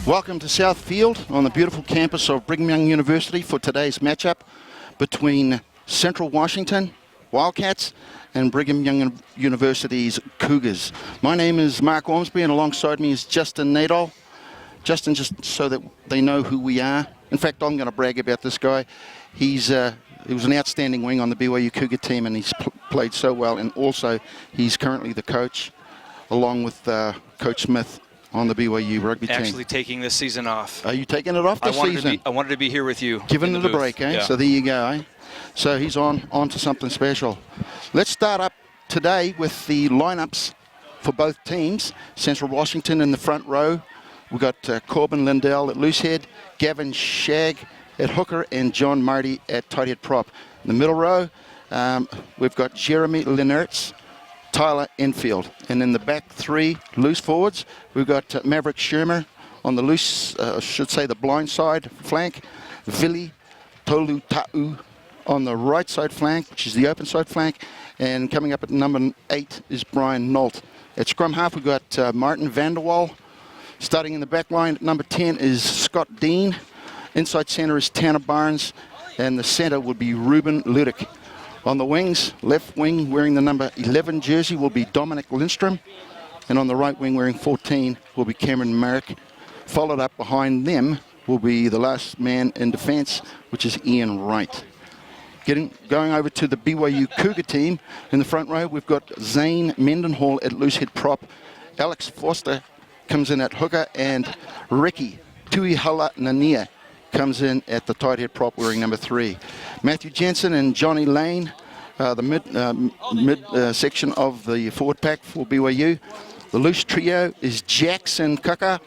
Welcome to Southfield on the beautiful campus of Brigham Young University for today's matchup between Central Washington Wildcats and Brigham Young University's Cougars. My name is Mark Ormsby, and alongside me is Justin Nadol. Justin, just so that they know who we are. In fact, I'm going to brag about this guy. He was an outstanding wing on the BYU Cougar team, and he's played so well. And also, he's currently the coach, along with Coach Smith, on the BYU Rugby team. Actually taking this season off. Are you taking it off this season? I wanted to be here with you. Giving it a break, eh? Yeah. So there you go, eh? So he's on to something special. Let's start up today with the lineups for both teams. Central Washington in the front row. We've got Corbin Lindell at loosehead, Gavin Shagg at hooker, and John Marty at tight head prop. In the middle row, we've got Jeremy Lennertz, Tyler Enfield. And in the back three loose forwards, we've got Maverick Shermer on the loose, the blind side flank, Vili Tolutau on the right side flank, which is the open side flank, and coming up at number 8 is Brian Nolt. At scrum half, we've got Martin Vanderwall. Starting in the back line at number 10 is Scott Dean. Inside centre is Tanner Barnes, and the centre would be Ruben Ludick. On the wings, left wing wearing the number 11 jersey will be Dominic Lindstrom, and on the right wing wearing 14 will be Cameron Merrick. Followed up behind them will be the last man in defence, which is Ian Wright. Going over to the BYU Cougar team, in the front row we've got Zane Mendenhall at loosehead prop, Alex Foster comes in at hooker, and Ricky Tuihala Nania comes in at the tight head prop wearing number 3. Matthew Jensen and Johnny Lane, the mid section of the forward pack for BYU. The loose trio is Jackson Kaka,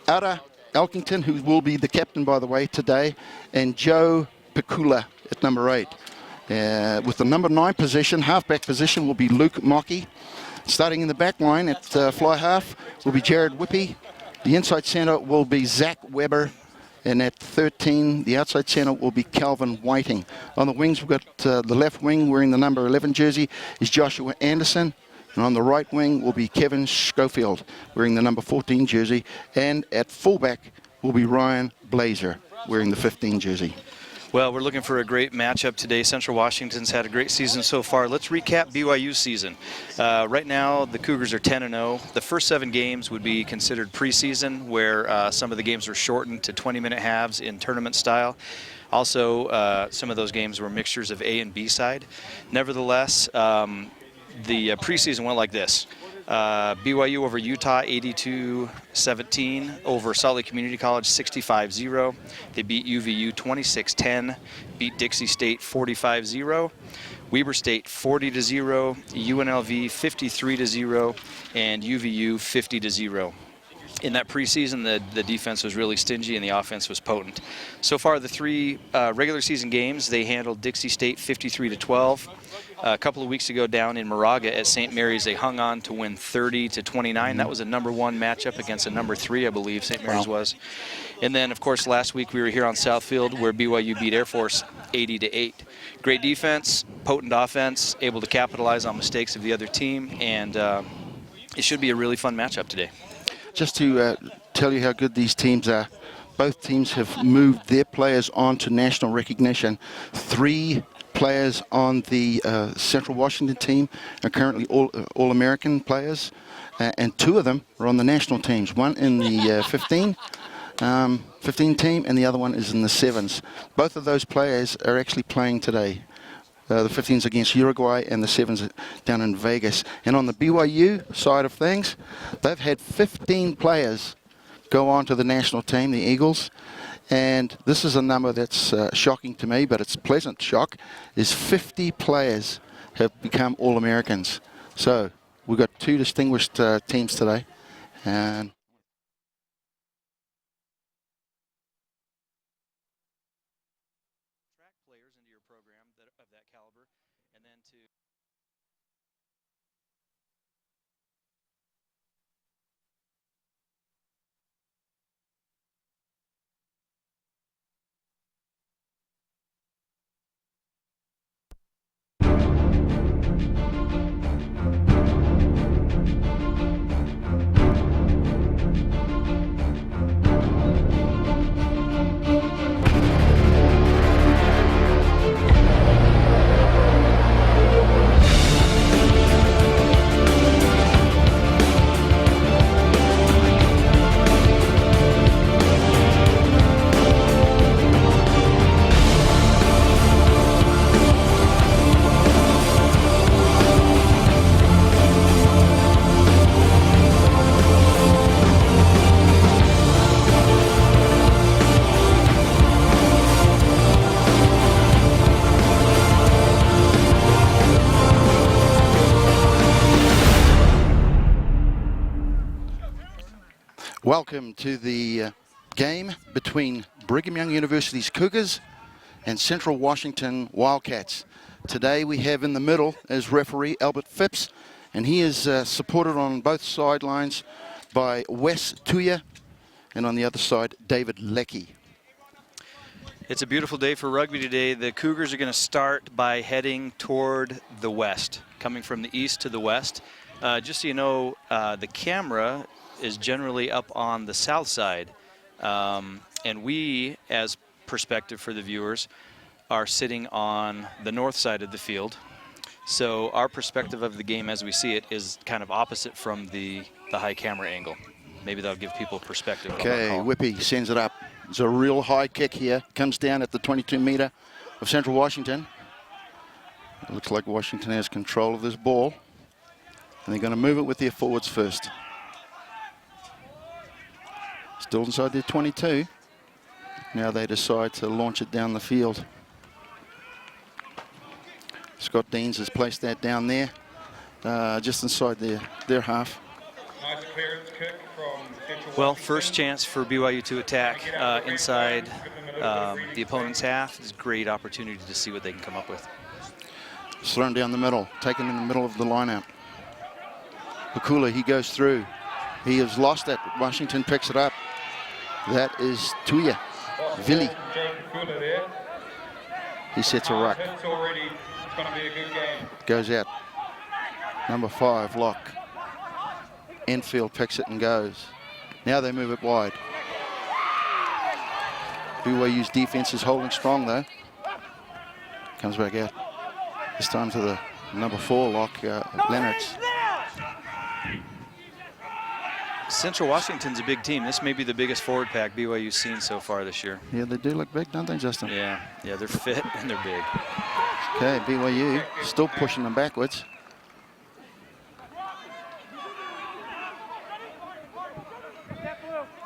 Ara Elkington, who will be the captain, by the way, today, and Joe Pekula at number 8. With the number 9 position, halfback position, will be Luke Mockey. Starting in the back line at fly half will be Jared Whippy. The inside centre will be Zach Weber. And at 13, the outside centre will be Calvin Whiting. On the wings, we've got the left wing wearing the number 11 jersey is Joshua Anderson. And on the right wing will be Kevin Schofield wearing the number 14 jersey. And at fullback will be Ryan Blazer wearing the 15 jersey. Well, we're looking for a great matchup today. Central Washington's had a great season so far. Let's recap BYU's season. Right now, the Cougars are 10-0. The first 7 games would be considered preseason, where some of the games were shortened to 20-minute halves in tournament style. Also, some of those games were mixtures of A and B side. Nevertheless, the preseason went like this. BYU over Utah 82-17, over Salt Lake Community College 65-0. They beat UVU 26-10, beat Dixie State 45-0, Weber State 40-0, UNLV 53-0, and UVU 50-0. In that preseason, the defense was really stingy and the offense was potent. So far, the 3 regular season games, they handled Dixie State 53-12. A couple of weeks ago down in Moraga at St. Mary's, they hung on to win 30-29. That was a number 1 matchup against a number 3, I believe St. Mary's was. And then, of course, last week we were here on Southfield where BYU beat Air Force 80-8. Great defense, potent offense, able to capitalize on mistakes of the other team, and it should be a really fun matchup today. Just to tell you how good these teams are, both teams have moved their players on to national recognition. 3 players on the Central Washington team are currently all-American players, and 2 of them are on the national teams. One in the 15 team, and the other one is in the 7s. Both of those players are actually playing today. The 15s against Uruguay and the 7s down in Vegas. And on the BYU side of things, they've had 15 players go on to the national team, the Eagles. And this is a number that's shocking to me, but it's a pleasant shock, is 50 players have become All-Americans. So we've got 2 distinguished teams today. And players into your program of that caliber, and then to Welcome to the game between Brigham Young University's Cougars and Central Washington Wildcats. Today we have in the middle as referee Albert Phipps, and he is supported on both sidelines by Wes Tuya, and on the other side David Leckie. It's a beautiful day for rugby today. The Cougars are going to start by heading toward the west, coming from the east to the west. Just so you know, the camera is generally up on the south side, and we, as perspective for the viewers, are sitting on the north side of the field. So our perspective of the game as we see it is kind of opposite from the high camera angle. Maybe that'll give people perspective. Okay, Whippy sends it up. It's a real high kick here. Comes down at the 22-meter of Central Washington. It looks like Washington has control of this ball, and they're going to move it with their forwards first. Still inside their 22. Now they decide to launch it down the field. Scott Deans has placed that down there, just inside their half. Nice clearance kick from Central Well, Washington. first chance for BYU to attack inside the opponent's half. It's a great opportunity to see what they can come up with. It's thrown down the middle, taken in the middle of the lineup. Pakula, he goes through. He has lost it. Washington picks it up. That is Tuya. Vili. He sets a ruck. It's already, it's going to be a good game. Goes out. Number 5, Lock. Enfield picks it and goes. Now they move it wide. BYU's defense is holding strong though. Comes back out. This time to the number 4, Lock, Leonards. Central Washington's a big team. This may be the biggest forward pack BYU's seen so far this year. Yeah, they do look big, don't they, Justin? Yeah, they're fit and they're big. Okay, BYU still pushing them backwards.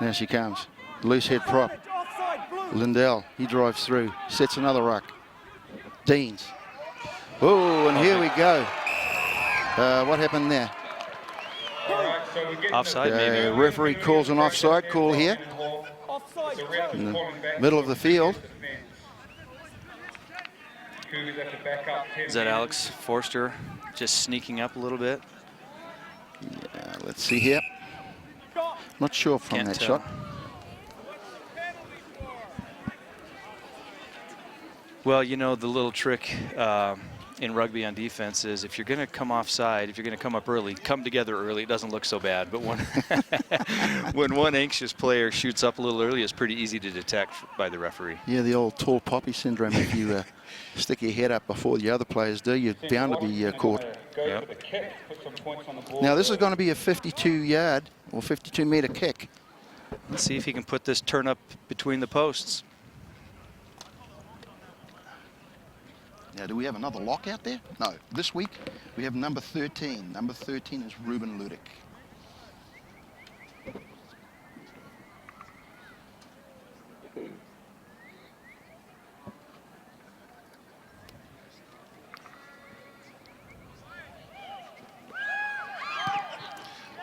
There she comes. Loose head prop. Lindell, he drives through. Sets another ruck. Deans. Oh, and here we go. What happened there? Offside, maybe. Referee calls an offside call here. In the middle of the field. Is that Alex Forster just sneaking up a little bit? Yeah, let's see here. Not sure from Can't that tell. shot. Well, you know, the little trick in rugby on defense is if you're going to come offside, if you're going to come up early, come together early. It doesn't look so bad. But when one anxious player shoots up a little early, it's pretty easy to detect by the referee. Yeah, the old tall poppy syndrome. If you stick your head up before the other players do, you're bound to be caught. Yep. Now this is going to be a 52-yard or 52-meter kick. Let's see if he can put this turn up between the posts. Now, do we have another lock out there? No. This week, we have number 13. Number 13 is Ruben Ludick.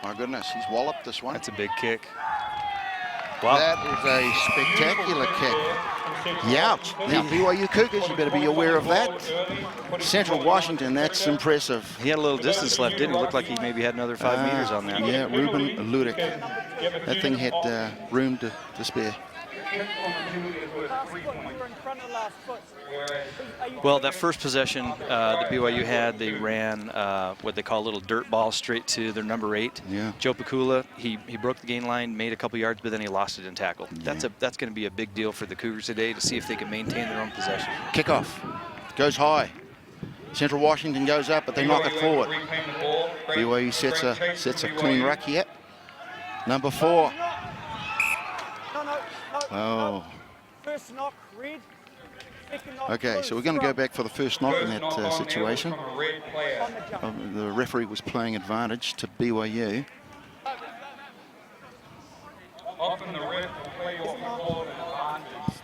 My goodness, he's walloped this one. That's a big kick. Wow. That is a spectacular kick. Youch. Now, BYU Cougars, you better be aware of that. Central Washington, that's impressive. He had a little distance left, didn't he? Looked like he maybe had another 5 meters on that. Yeah, Ruben Ludick. That thing had room to spare. Well, that first possession that BYU had, they ran what they call a little dirt ball straight to their number 8. Yeah. Joe Pakula, he broke the gain line, made a couple yards, but then he lost it in tackle. Yeah. That's going to be a big deal for the Cougars today to see if they can maintain their own possession. Kickoff. Goes high. Central Washington goes up, but they knock it forward. BYU sets a clean ruck here. Number 4. Oh. First knock, red. Second knock, Okay, blue. so we're going to go back for the first knock in that situation. On the jump. The referee was playing advantage to BYU. Often the red will play what we call an advantage.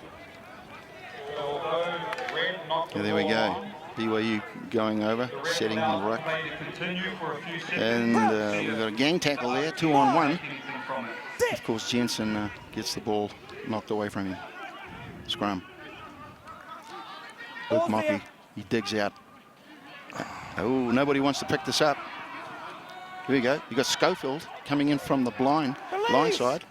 Although red knocked the Yeah, there we ball go. on, BYU going over, the red setting the allows the ruck. play to continue for a few seconds. And we've got a gang tackle there, 2-on-1. Anything from it. Of course, Jensen gets the ball knocked away from him. Scrum. Luke Mockey, he digs out. Oh, nobody wants to pick this up. Here we go. You got Schofield coming in from the line side.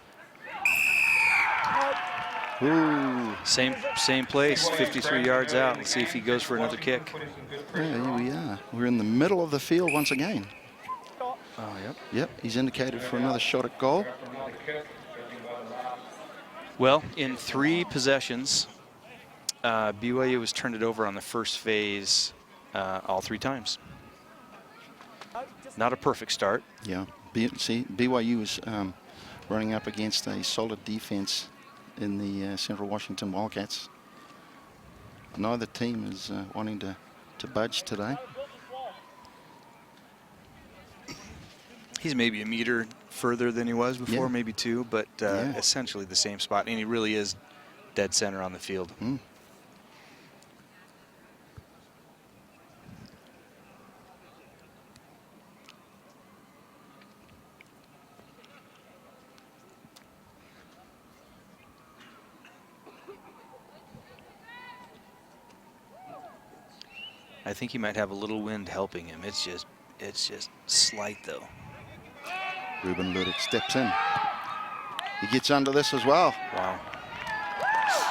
Ooh. Same place, 53 yards out. Let's see if he goes for another kick. Yeah, here we are. We're in the middle of the field once again. Oh, yep. Yep, he's indicated for another shot at goal. Well, in 3 possessions, BYU has turned it over on the first phase all 3 times. Not a perfect start. Yeah, see, BYU is running up against a solid defense in the Central Washington Wildcats. Neither team is wanting to budge today. He's maybe a meter further than he was before, Yeah. maybe 2, but essentially the same spot, and he really is dead center on the field. Mm. I think he might have a little wind helping him. It's just slight though. Ruben Ludick steps in. He gets under this as well. Wow.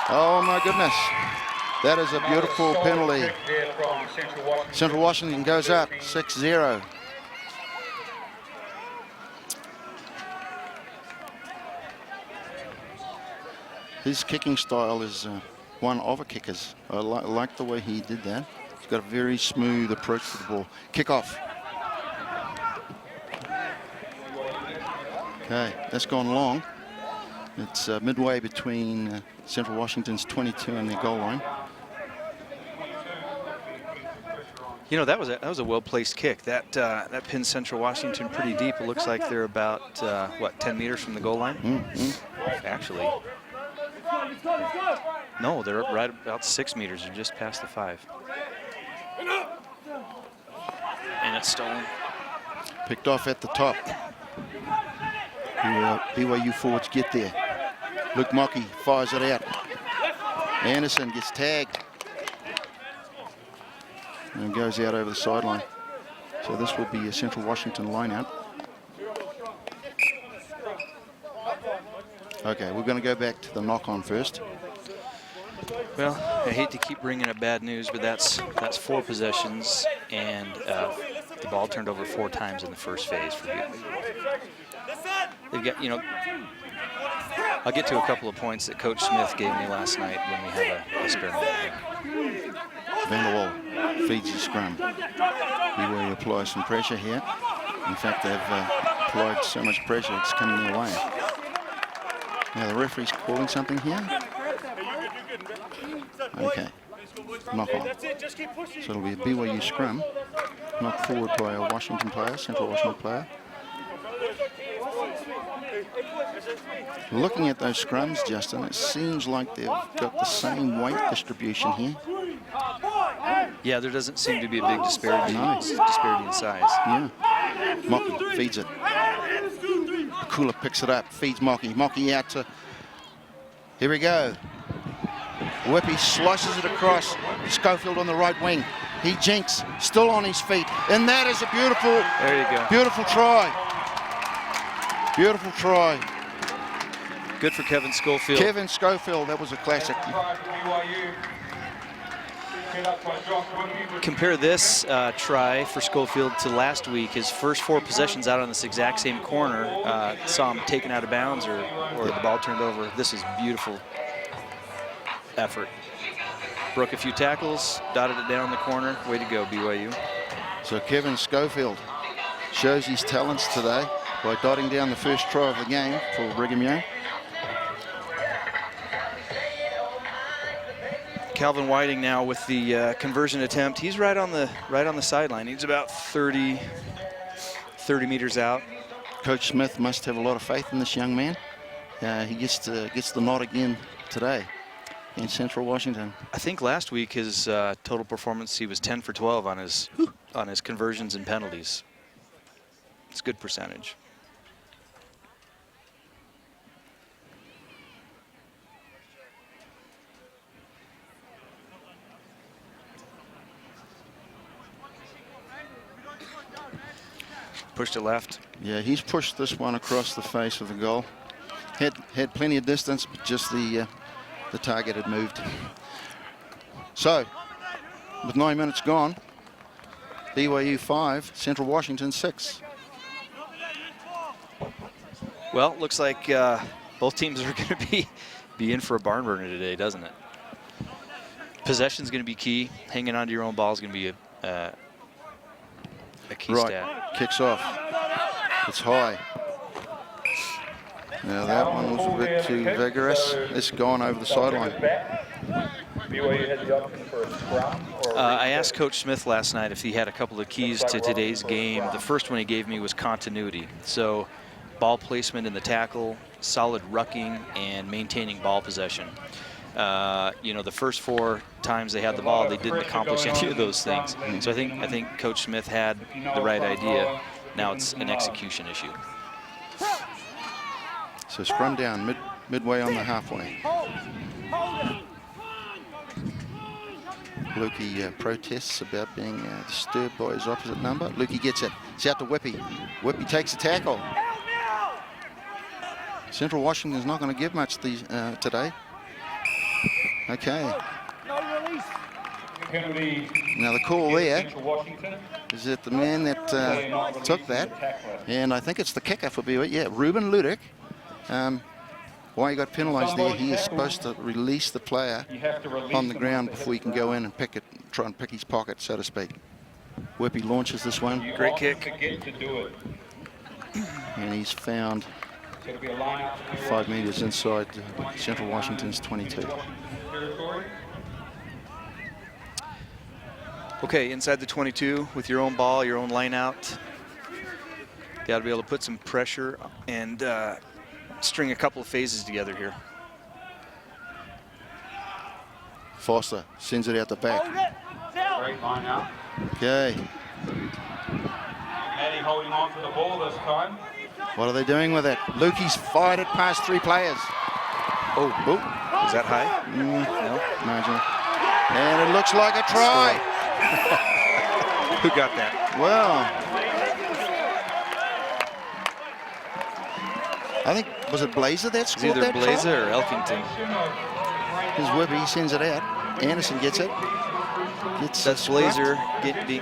Oh my goodness. That is a beautiful penalty. Central Washington goes up 6-0. His kicking style is one of a kicker's. I like the way he did that. He's got a very smooth approach to the ball. Kickoff. Okay, that's gone long. It's midway between Central Washington's 22 and their goal line. You know, that was a well-placed kick. That pins Central Washington pretty deep. It looks like they're about what, 10 meters from the goal line? Actually, no, they're right about 6 meters. They're just past the 5. And it's stolen. Picked off at the top. The BYU forwards get there. Luke Mockey fires it out. Anderson gets tagged. And goes out over the sideline. So this will be a Central Washington line out. Okay, we're going to go back to the knock-on first. Well, I hate to keep bringing up bad news, but that's 4 possessions, and the ball turned over 4 times in the first phase for BYU. They've got, you know, I'll get to a couple of points that Coach Smith gave me last night when we have a spare minute. Van der Wal feeds the scrum. BYU applies some pressure here. In fact, they've applied so much pressure it's coming their way. Now the referee's calling something here. Okay, knock on. So it'll be a BYU scrum, knocked forward by a Washington player, Central Washington player. Looking at those scrums, Justin, it seems like they've got the same weight distribution here. Yeah, there doesn't seem to be a big disparity, disparity in size. Yeah. Mockey feeds it. Kula picks it up, feeds Mockey. Mockey out to... Here we go. Whippy slices it across. Schofield on the right wing. He jinks, still on his feet. And that is a beautiful, There you go. beautiful try. Beautiful try. Good for Kevin Schofield. Kevin Schofield, that was a classic. Compare this try for Schofield to last week. His first 4 possessions out on this exact same corner saw him taken out of bounds or the ball turned over. This is beautiful effort. Broke a few tackles, dotted it down the corner. Way to go, BYU. So Kevin Schofield shows his talents today by dotting down the first try of the game for Brigham Young. Calvin Whiting now with the conversion attempt. He's right on the sideline. He's about 30 meters out. Coach Smith must have a lot of faith in this young man. He gets the nod again today in Central Washington. I think last week his total performance, he was 10 for 12 on his conversions and penalties. It's a good percentage. pushed it left. Yeah, he's pushed this one across the face of the goal. Had plenty of distance, but just the target had moved. So, with 9 minutes gone, BYU 5, Central Washington 6. Well, looks like both teams are going to be in for a barn burner today, doesn't it? Possession's going to be key. Hanging on to your own ball is going to be a key stat. Kicks off. It's high. Now that one was a bit too vigorous. It's gone over the sideline. I asked Coach Smith last night if he had a couple of keys to today's game. The first one he gave me was continuity. So ball placement in the tackle, solid rucking, and maintaining ball possession. You know, the first 4 times they had the ball, they didn't accomplish any of those things. So I think Coach Smith had the right idea. Now it's an execution issue. So scrum down midway on the halfway. Lukey protests about being disturbed by his opposite number. Lukey gets it. It's out to Whippy. Whippy takes the tackle. Central Washington's not going to give much today. Okay. Now the call there is that the man that took that, and I think it's the kicker for BYU. Yeah, Ruben Ludick. Why he got penalised there, he is supposed to release the player on the ground before he can go in and try and pick his pocket, so to speak. Whippy launches this one. Great kick. And he's found 5 metres inside Central Washington's 22. Okay, inside the 22 with your own ball, your own line out. Got to be able to put some pressure and string a couple of phases together here. Foster sends it out the back. Great line out. Okay. Maddie holding on to the ball this time. What are they doing with it? Lukey's fired it past 3 players. Oh, is that high? No. Marginal. And it looks like a try. Who got that? Well, I think, was it Blazer that It's scored either that Blazer try? or Elkington. His Whippy sends it out. Anderson gets it. That's Blazer.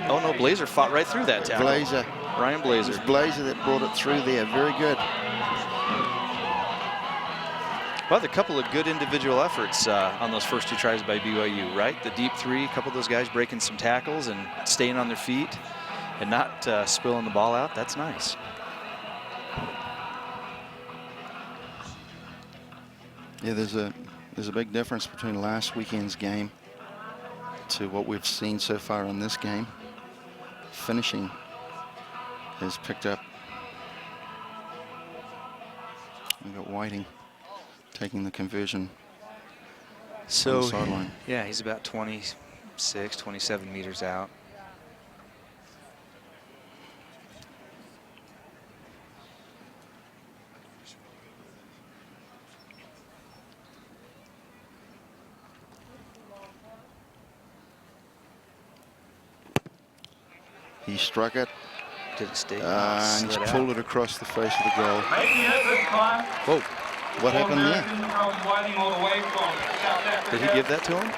Oh no, Blazer fought right through that tackle. Blazer. Ryan It Blazer. was Blazer that brought it through there. Very good. Well, a couple of good individual efforts on those first 2 tries by BYU, right? The deep 3, a couple of those guys breaking some tackles and staying on their feet and not spilling the ball out. That's nice. Yeah, there's a big difference between last weekend's game to what we've seen so far in this game. Finishing has picked up. We've got Whiting taking the conversion on So, the sideline. yeah, he's about 26, 27 meters out. He struck it. Did it stay? And he's pulled it across the face of the goal. Making it this time. Whoa, What happened there? Waiting all the way from South Africa. did he give that to him?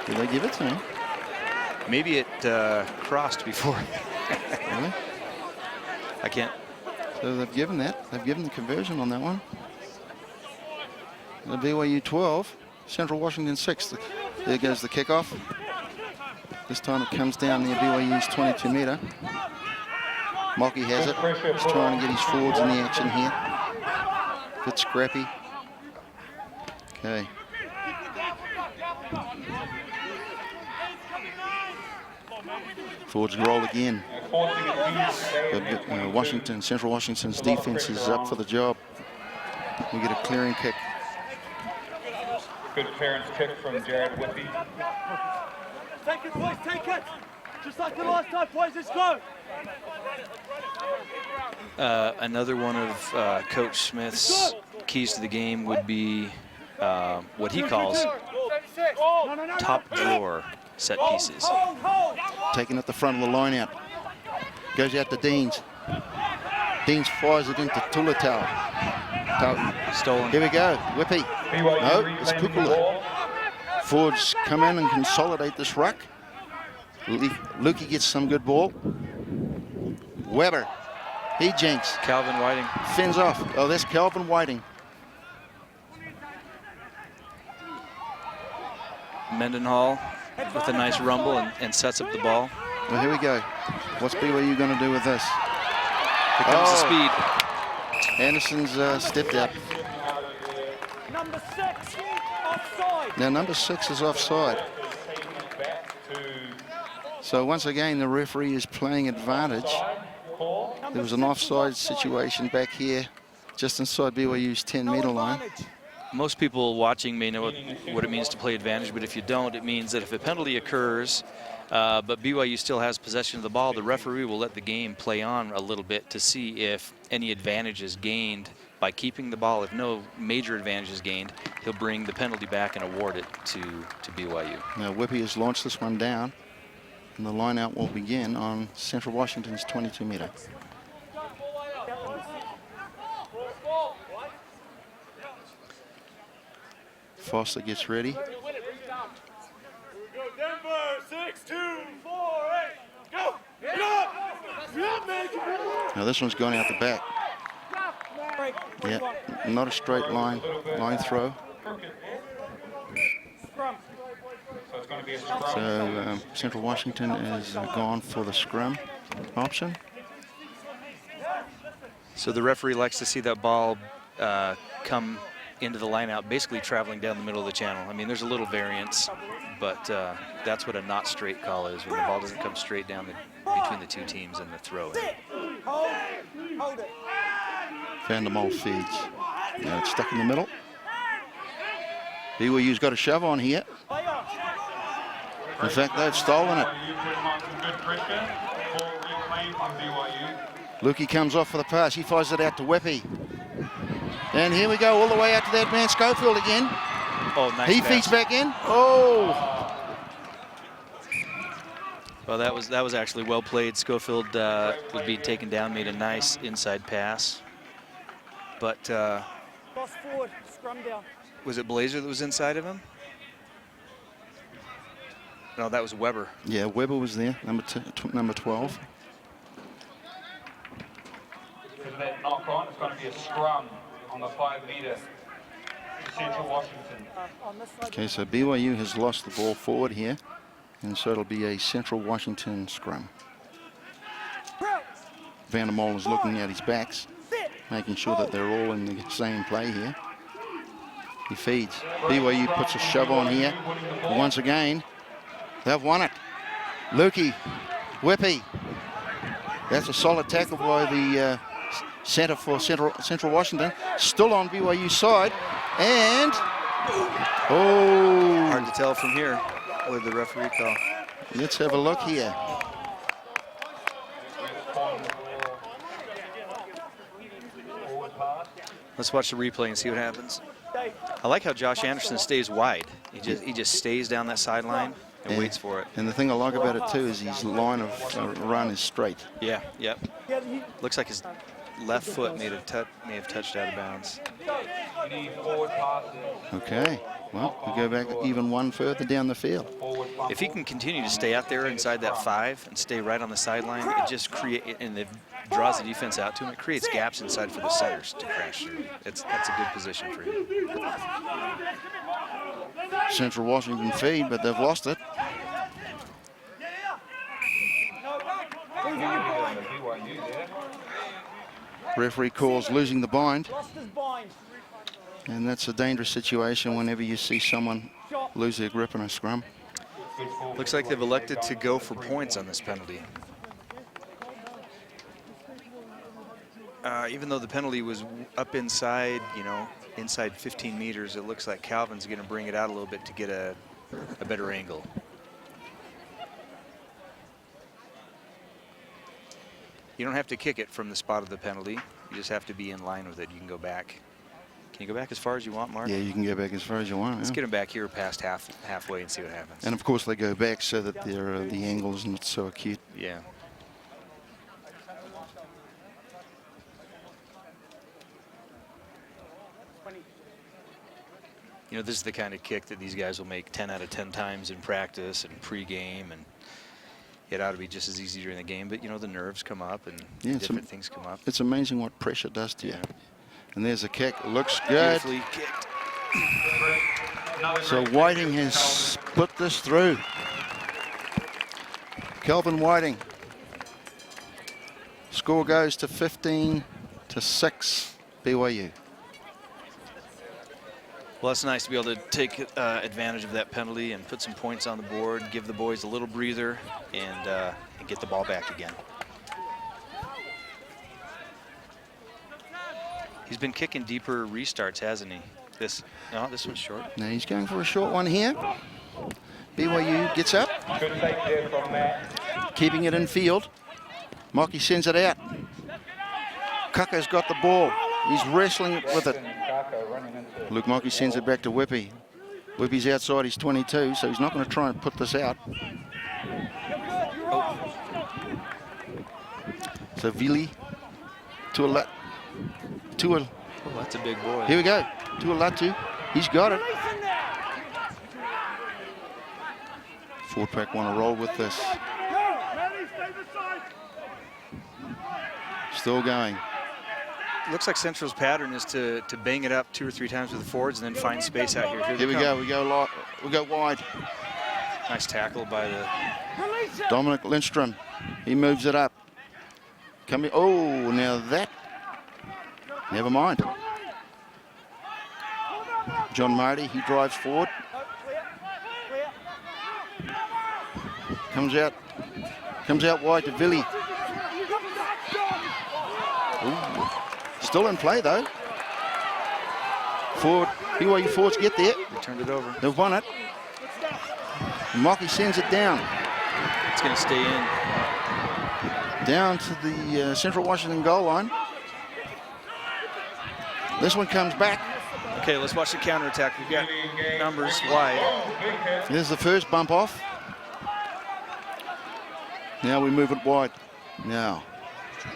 Did they give it to him? Maybe it crossed before. Really? I can't. So they've given that. They've given the conversion on that one. The BYU 12, Central Washington 6. There goes the kickoff. This time it comes down near BYU's 22 metre. Mocky has it. He's trying to get his forwards in the action here. Bit scrappy. Okay. Forwards roll again. But, Central Washington's defense is up for the job. We get a clearing kick. Good clearance kick from Jared Whippy. Take it, boys, take it. Just like the last time, boys, let's go. Another one of Coach Smith's keys to the game would be what he calls top drawer set pieces. Taking at the front of the line out. Goes out to Deans. Deans fires it into Tulatau. Stolen. Here we go. Whippy. BYU No, it's reclaiming the Kukula. ball. Forwards come in and consolidate this ruck. Lukey gets some good ball. Weber. He jinks. Calvin Whiting. Fins off. Oh, that's Calvin Whiting. Mendenhall with a nice rumble and sets up the ball. Well, here we go. What's BYU going to do with this? Here comes the speed. Anderson's stepped out. Number 6, offside. Now, number 6 is offside. So once again, the referee is playing advantage. There was an offside situation back here, just inside BYU's 10-meter line. Most people watching may know what it means to play advantage, but if you don't, it means that if a penalty occurs, but BYU still has possession of the ball, the referee will let the game play on a little bit to see if any advantage is gained by keeping the ball. If no major advantage is gained, he'll bring the penalty back and award it to BYU. Now, Whippy has launched this one down, and the line out will begin on Central Washington's 22-meter. Foster gets ready. Denver, 6, 2, 4, 8, go! Now this one's going out the back. Yeah, not a straight line throw. So it's going to be a scrum. So Central Washington is gone for the scrum option. So the referee likes to see that ball come into the line out, basically traveling down the middle of the channel. I mean, there's a little variance, but that's what a not straight call is, when the ball doesn't come straight down between the two teams and the throw in. Hold it. Vandermol feeds. Now it's stuck in the middle. BYU's got a shove on here. In fact, they've stolen it. BYU putting on some good pressure. Ball reclaimed from BYU. Lukey comes off for the pass. He fires it out to Whippy. And here we go, all the way out to that man Schofield again. Oh, nice He pass. feeds back in. Oh! Well, that was actually well played. Schofield was being taken down, made a nice inside pass. But Cross forward, scrum down. was it Blazer that was inside of him? No, that was Weber. Yeah, Weber was there, number 12. Because of that knock on, it's going to be a scrum on the 5-meter. Central Washington. On this side. Okay, so BYU has lost the ball forward here, and so it'll be a Central Washington scrum. Vandermol is looking at his backs, making sure that they're all in the same play here. He feeds. BYU puts a shove on here. And once again, they've won it. Lukey, Whippy. That's a solid tackle by the centre for Central Washington. Still on BYU side. And, oh. Hard to tell from here with the referee call. Let's have a look here. Let's watch the replay and see what happens. I like how Josh Anderson stays wide. He just stays down that sideline and Yeah. waits for it. And the thing I like about it too is his line of run is straight. Yeah, yep. Looks like his left foot may have touched out of bounds. You need forward passes. Okay, well, we go back even one further down the field. If he can continue to stay out there inside that 5 and stay right on the sideline, it just and it draws the defense out to him. It creates gaps inside for the centers to crash through. That's a good position for him. Central Washington feed, but they've lost it. BYU there. Referee calls losing the bind, Lost his bind. and that's a dangerous situation whenever you see someone lose their grip in a scrum. Looks like they've elected to go for points on this penalty. Even though the penalty was up inside, inside 15 meters, it looks like Calvin's going to bring it out a little bit to get a better angle. You don't have to kick it from the spot of the penalty. You just have to be in line with it. You can go back. Can you go back as far as you want, Mark? Yeah, you can go back as far as you want. Let's Yeah. get him back here past halfway and see what happens. And of course they go back so that the angle is not so acute. Yeah. You know, this is the kind of kick that these guys will make 10 out of 10 times in practice and pre-game, and it ought to be just as easy during the game. But, you know, the nerves come up and different things come up. It's amazing what pressure does to you. And there's a kick. Looks good. Beautifully kicked. So Whiting has put this through. Kelvin Whiting. Score goes to 15-6 BYU. Well, it's nice to be able to take advantage of that penalty and put some points on the board, give the boys a little breather, and get the ball back again. He's been kicking deeper restarts, hasn't he? This one's short. Now he's going for a short one here. BYU gets up, Good take there from Matt. keeping it in field. Mocky sends it out. Kaka's got the ball. He's wrestling with it. Luke Mocky sends it back to Whippy. Whippy's outside his 22, so he's not going to try and put this out. So Vili to Oh, that's a big boy. here we go. Tuolatu, he's got it. Ford Pack want to roll with this. Still going. Looks like Central's pattern is to bang it up 2 or 3 times with the forwards and then find space out here. Here we go. We go wide. Nice tackle by the Dominic Lindstrom. He moves it up. Coming. Oh, now that. Never mind. John Marty, he drives forward. Comes out wide to Vili. Ooh. Still in play though. Forward, BYU forwards get there. They turned it over. They've won it. Mocky sends it down. It's going to stay in. Down to the Central Washington goal line. This one comes back. Okay, let's watch the counterattack. We've got numbers wide. Here's the first bump off. Now we move it wide. Now,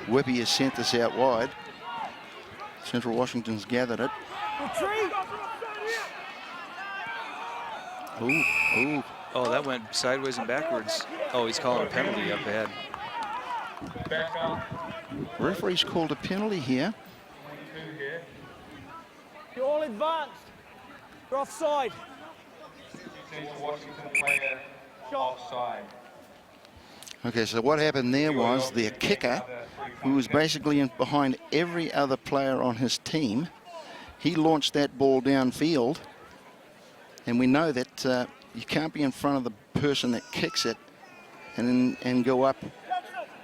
Whippy has sent this out wide. Central Washington's gathered it. Ooh, ooh. Oh, that went sideways and backwards. Oh, he's calling a penalty up ahead. Referee's called a penalty here. You're all advanced. You're offside. Washington player offside. Okay, so what happened there was their kicker, who was basically in behind every other player on his team, he launched that ball downfield, and we know that you can't be in front of the person that kicks it and go up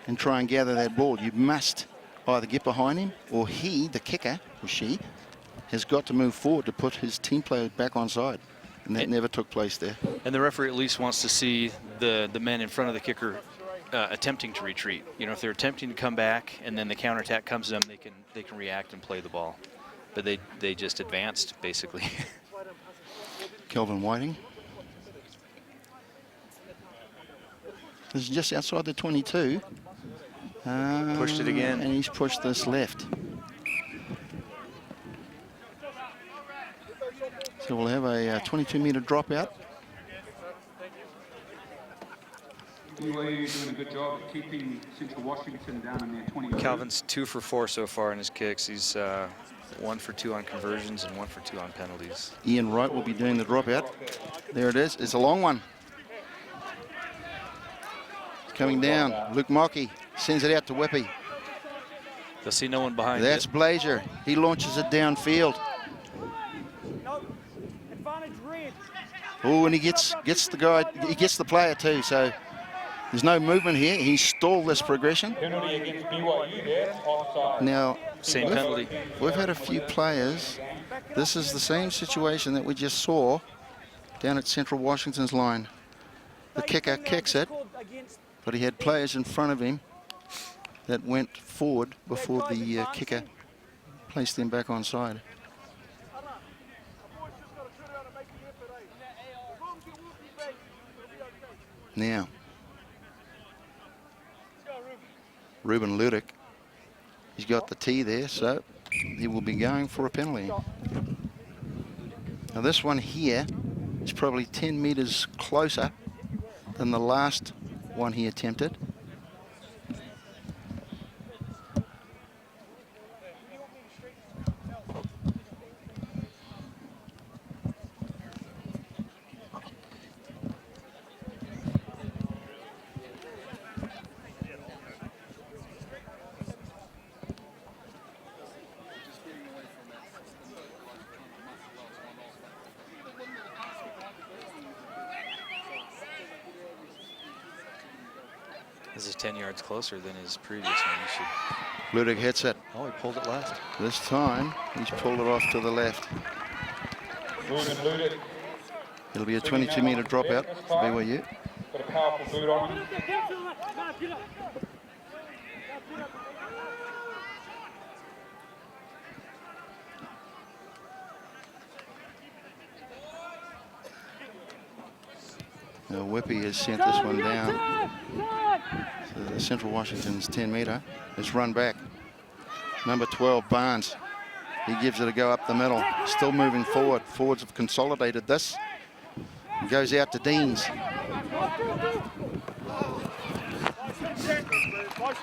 and try and gather that ball. You must either get behind him, or he, the kicker, or she, has got to move forward to put his team player back on side. And that never took place there. And the referee at least wants to see the men in front of the kicker attempting to retreat. You know, if they're attempting to come back and then the counterattack comes to them, they can react and play the ball. But they just advanced, basically. Kelvin Whiting. This is just outside the 22. Pushed it again. And he's pushed this left. So we'll have a 22-meter dropout. BYU doing a good job of keeping Central Washington down in their 20. Calvin's 2 for 4 so far in his kicks. He's 1 for 2 on conversions and 1 for 2 on penalties. Ian Wright will be doing the dropout. There it is. It's a long one. Coming down. Luke Mocky sends it out to Whippy. They'll see no one behind. That's Blazier. He launches it downfield. Oh, and he gets the guy. He gets the player too. So there's no movement here. He stalled this progression. Penalty against BYU there, offside. Now, Same penalty. We've had a few players. This is the same situation that we just saw down at Central Washington's line. The kicker kicks it, but he had players in front of him that went forward before the kicker placed them back on side. Now, Ruben Ludick, he's got the T there, so he will be going for a penalty. Now this one here is probably 10 meters closer than the last one he attempted. This is 10 yards closer than his previous one. You should. Ludig hits it. Oh, he pulled it left. This time, he's pulled it off to the left. It'll be a 22-meter dropout for BYU. Got a powerful boot on him. Now Whippy has sent this one down. So the Central Washington's 10-meter. It's run back. Number 12, Barnes. He gives it a go up the middle. Still moving forward. Forwards have consolidated this. It goes out to Deans.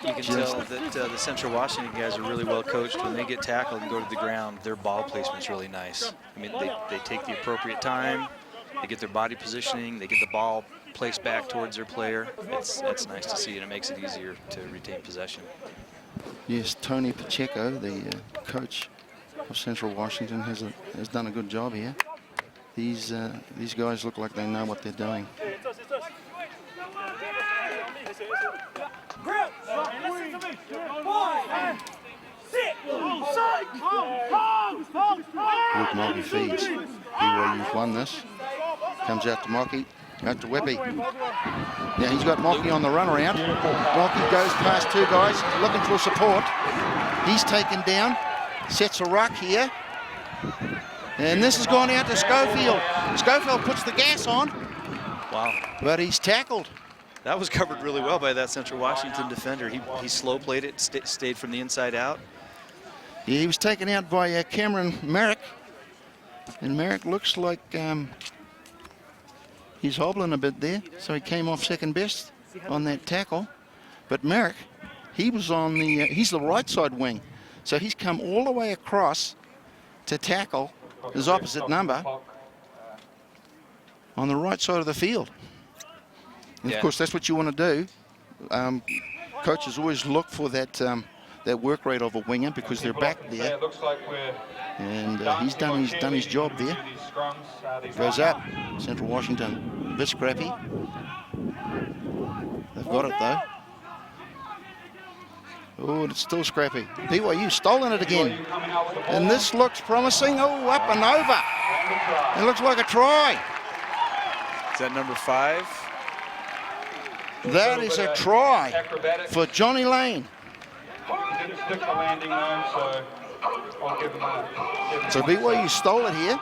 You can tell that the Central Washington guys are really well coached. When they get tackled and go to the ground, their ball placement's really nice. I mean, they take the appropriate time. They get their body positioning. They get the ball placed back towards their player. That's nice to see, and it makes it easier to retain possession. Yes, Tony Pacheco, the coach of Central Washington, has done a good job here. These guys look like they know what they're doing. Luke Mockey feeds. BYU's won this. Comes out to Mockey. Out to Whippy. Now he's got Mockey on the run around. Mockey goes past two guys looking for support. He's taken down. Sets a ruck here. And this has gone out to Schofield. Schofield puts the gas on. Wow. But he's tackled. That was covered really well by that Central Washington defender. He slow played it, stayed from the inside out. Yeah, he was taken out by Cameron Merrick. And Merrick looks like he's hobbling a bit there. So he came off second best on that tackle. But Merrick, he was on the, he's the right side wing. So he's come all the way across to tackle his opposite number on the right side of the field. And of course, that's what you want to do. Coaches always look for that that work rate of a winger because they're back there. And he's done his job there. Goes up. Central Washington, a bit scrappy. They've got it though. Oh, it's still scrappy. BYU stolen it again. And this looks promising. Oh, up and over. It looks like a try. Is that number 5? That is a try for Johnny Lane. Didn't stick the landing though, so I'll give him a... So BYU stole it here.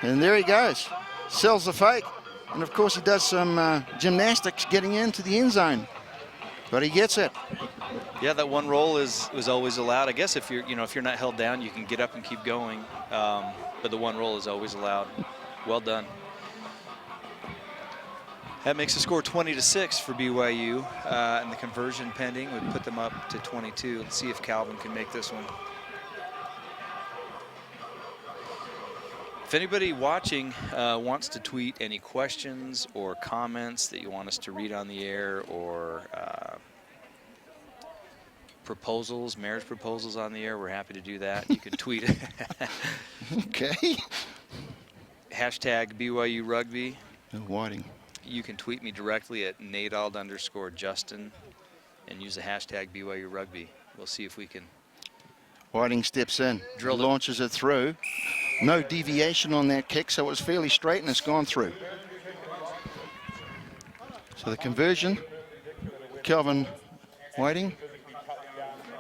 And there he goes. Sells the fake. And of course he does some gymnastics getting into the end zone. But he gets it. Yeah, that one roll is always allowed. I guess if you're not held down, you can get up and keep going. But the one roll is always allowed. Well done. That makes the score 20-6 for BYU, and the conversion pending would put them up to 22. Let's see if Calvin can make this one. If anybody watching wants to tweet any questions or comments that you want us to read on the air, or proposals, marriage proposals on the air, we're happy to do that. You can tweet it. Okay. Hashtag BYU Rugby. No Whiting. You can tweet me directly at Nadald_Justin and use the hashtag BYU Rugby. We'll see if we can. Whiting steps in, Drilled it. launches it through. No deviation on that kick, so it was fairly straight and it's gone through. So the conversion, Kelvin Whiting,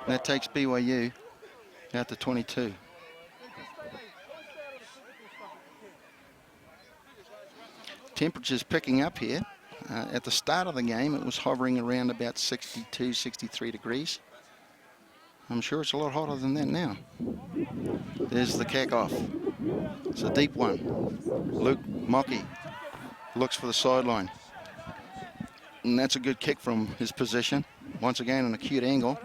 that takes BYU out to 22. Temperatures picking up here. At the start of the game, it was hovering around about 62, 63 degrees. I'm sure it's a lot hotter than that now. There's the kickoff. It's a deep one. Luke Mockey looks for the sideline. And that's a good kick from his position. Once again, an acute angle.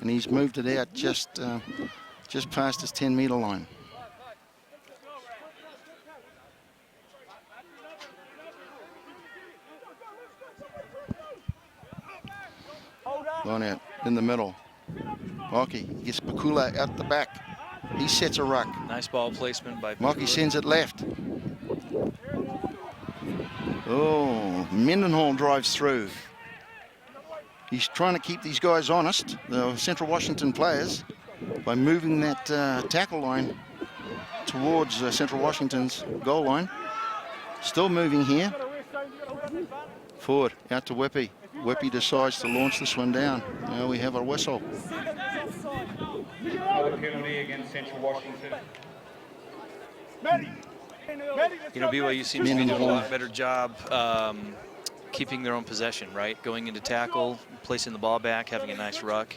And he's moved it out just past his 10-meter line. Line out in the middle. Mockey gets Pakula out the back. He sets a ruck. Nice ball placement by Mockey Pakula. sends it left. Oh, Mendenhall drives through. He's trying to keep these guys honest, the Central Washington players, by moving that tackle line towards Central Washington's goal line. Still moving here. Forward, out to Whippy. Whippy decides to launch this one down. Now we have a whistle. Another penalty against Central Washington. You know, BYU seems to be doing a lot better job keeping their own possession, right? Going into tackle, placing the ball back, having a nice ruck,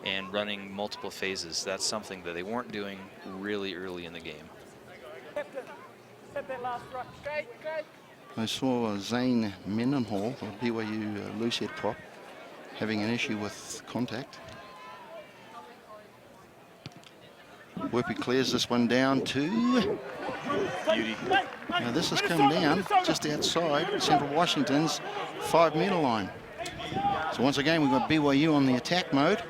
and running multiple phases. That's something that they weren't doing really early in the game. I saw Zane Mendenhall, the BYU loosehead prop, having an issue with contact. Whippy clears this one down to... Beauty. Now this has come down just outside Central Washington's 5-meter line. So once again, we've got BYU on the attack mode.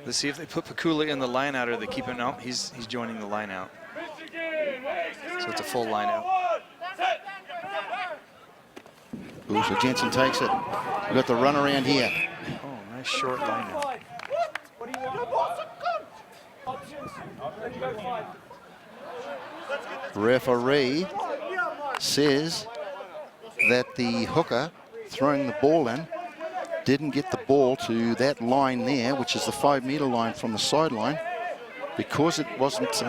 Let's see if they put Pakula in the line out or they keep him out. He's joining the line out. So it's a full line out. Ooh, so Jensen takes it. We've got the run around here. Oh, nice short line out. Referee says that the hooker throwing the ball in didn't get the ball to that line there, which is the 5-meter line from the sideline. Because it wasn't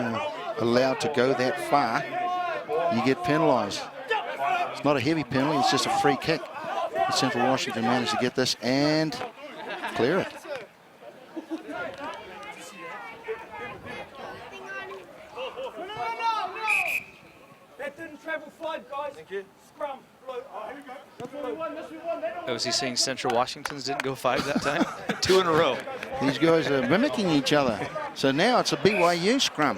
allowed to go that far, you get penalised. It's not a heavy penalty, it's just a free kick. But Central Washington managed to get this and clear it. That didn't travel 5, guys. Thank you. Scrum. Oh, was he saying Central Washington's didn't go 5 that time? 2 in a row. These guys are mimicking each other. So now it's a BYU scrum.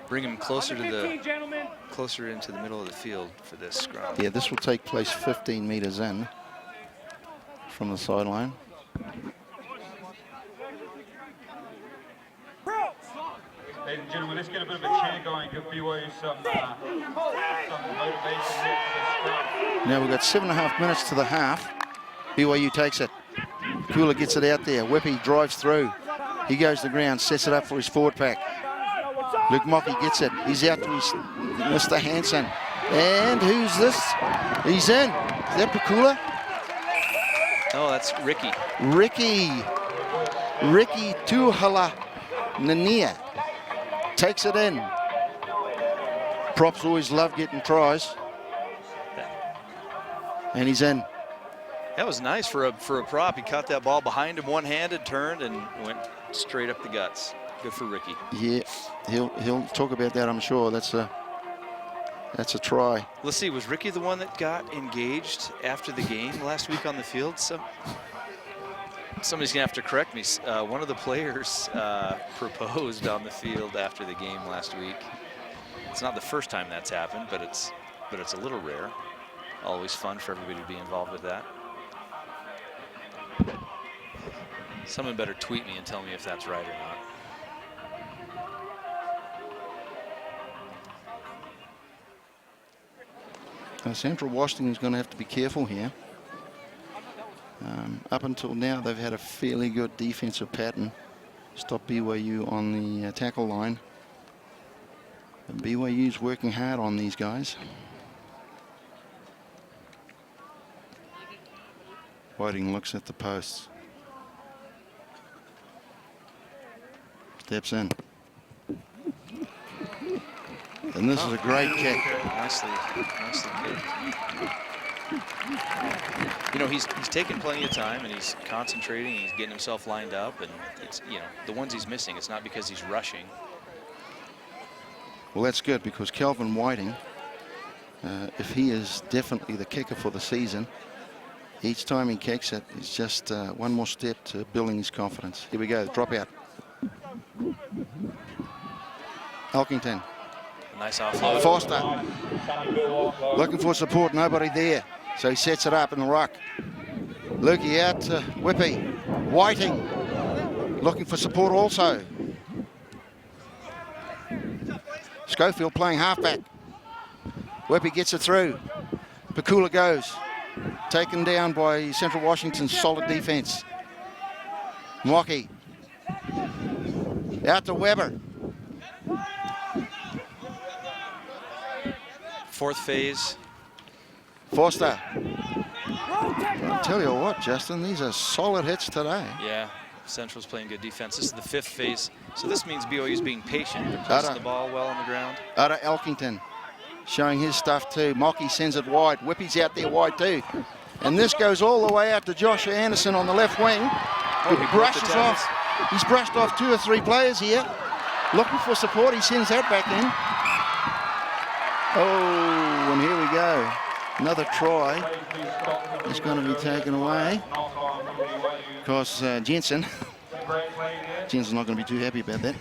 Bring him closer into the middle of the field for this scrum. Yeah, this will take place 15 meters in from the sideline. Ladies and gentlemen, let's get a bit of a cheer going. Give BYU some motivation here for the scrum. Now we've got 7.5 minutes to the half. BYU takes it. Kula gets it out there. Whippy drives through. He goes to the ground, sets it up for his forward pack. Luke Mockey gets it. He's out to his Mr. Hansen. And who's this? He's in. Is that Pakula? Oh, that's Ricky. Ricky Tuhala Nania takes it in. Props always love getting tries. And he's in. That was nice for a prop. He caught that ball behind him one-handed, turned, and went straight up the guts. Good for Ricky. Yeah, he'll talk about that, I'm sure. That's a try. Let's see, was Ricky the one that got engaged after the game last week on the field? Somebody's gonna have to correct me. One of the players proposed on the field after the game last week. It's not the first time that's happened, but it's a little rare. Always fun for everybody to be involved with that. Someone better tweet me and tell me if that's right or not. Central Washington is going to have to be careful here. Up until now, they've had a fairly good defensive pattern. Stop BYU on the tackle line. But BYU's working hard on these guys. Whiting looks at the posts. Steps in. And this is a great kick. Nicely kicked. you know, he's taking plenty of time and he's concentrating. He's getting himself lined up, and it's, you know, the ones he's missing, it's not because he's rushing. Well, that's good, because Kelvin Whiting, if he is definitely the kicker for the season, each time he kicks it, it's just one more step to building his confidence. Here we go, drop out. Elkington. Nice offload. Foster. Looking for support, nobody there. So he sets it up in the ruck. Lukey out to Whippy. Whiting. Looking for support also. Schofield playing halfback. Whippy gets it through. Pakula goes. Taken down by Central Washington's solid defense. Mocky. Out to Weber. Fourth phase. Forster. I'll tell you what, Justin, these are solid hits today. Yeah, Central's playing good defense. This is the fifth phase, so this means BYU's being patient. They're placing the ball well on the ground. Out of Elkington, showing his stuff too. Mocky sends it wide. Whippy's out there wide too. And this goes all the way out to Joshua Anderson on the left wing. Oh, He brushes off. He's brushed off 2 or 3 players here. Looking for support. He sends that back in. Oh, and here we go. Another try is going to be taken away. Because Jensen's not going to be too happy about that.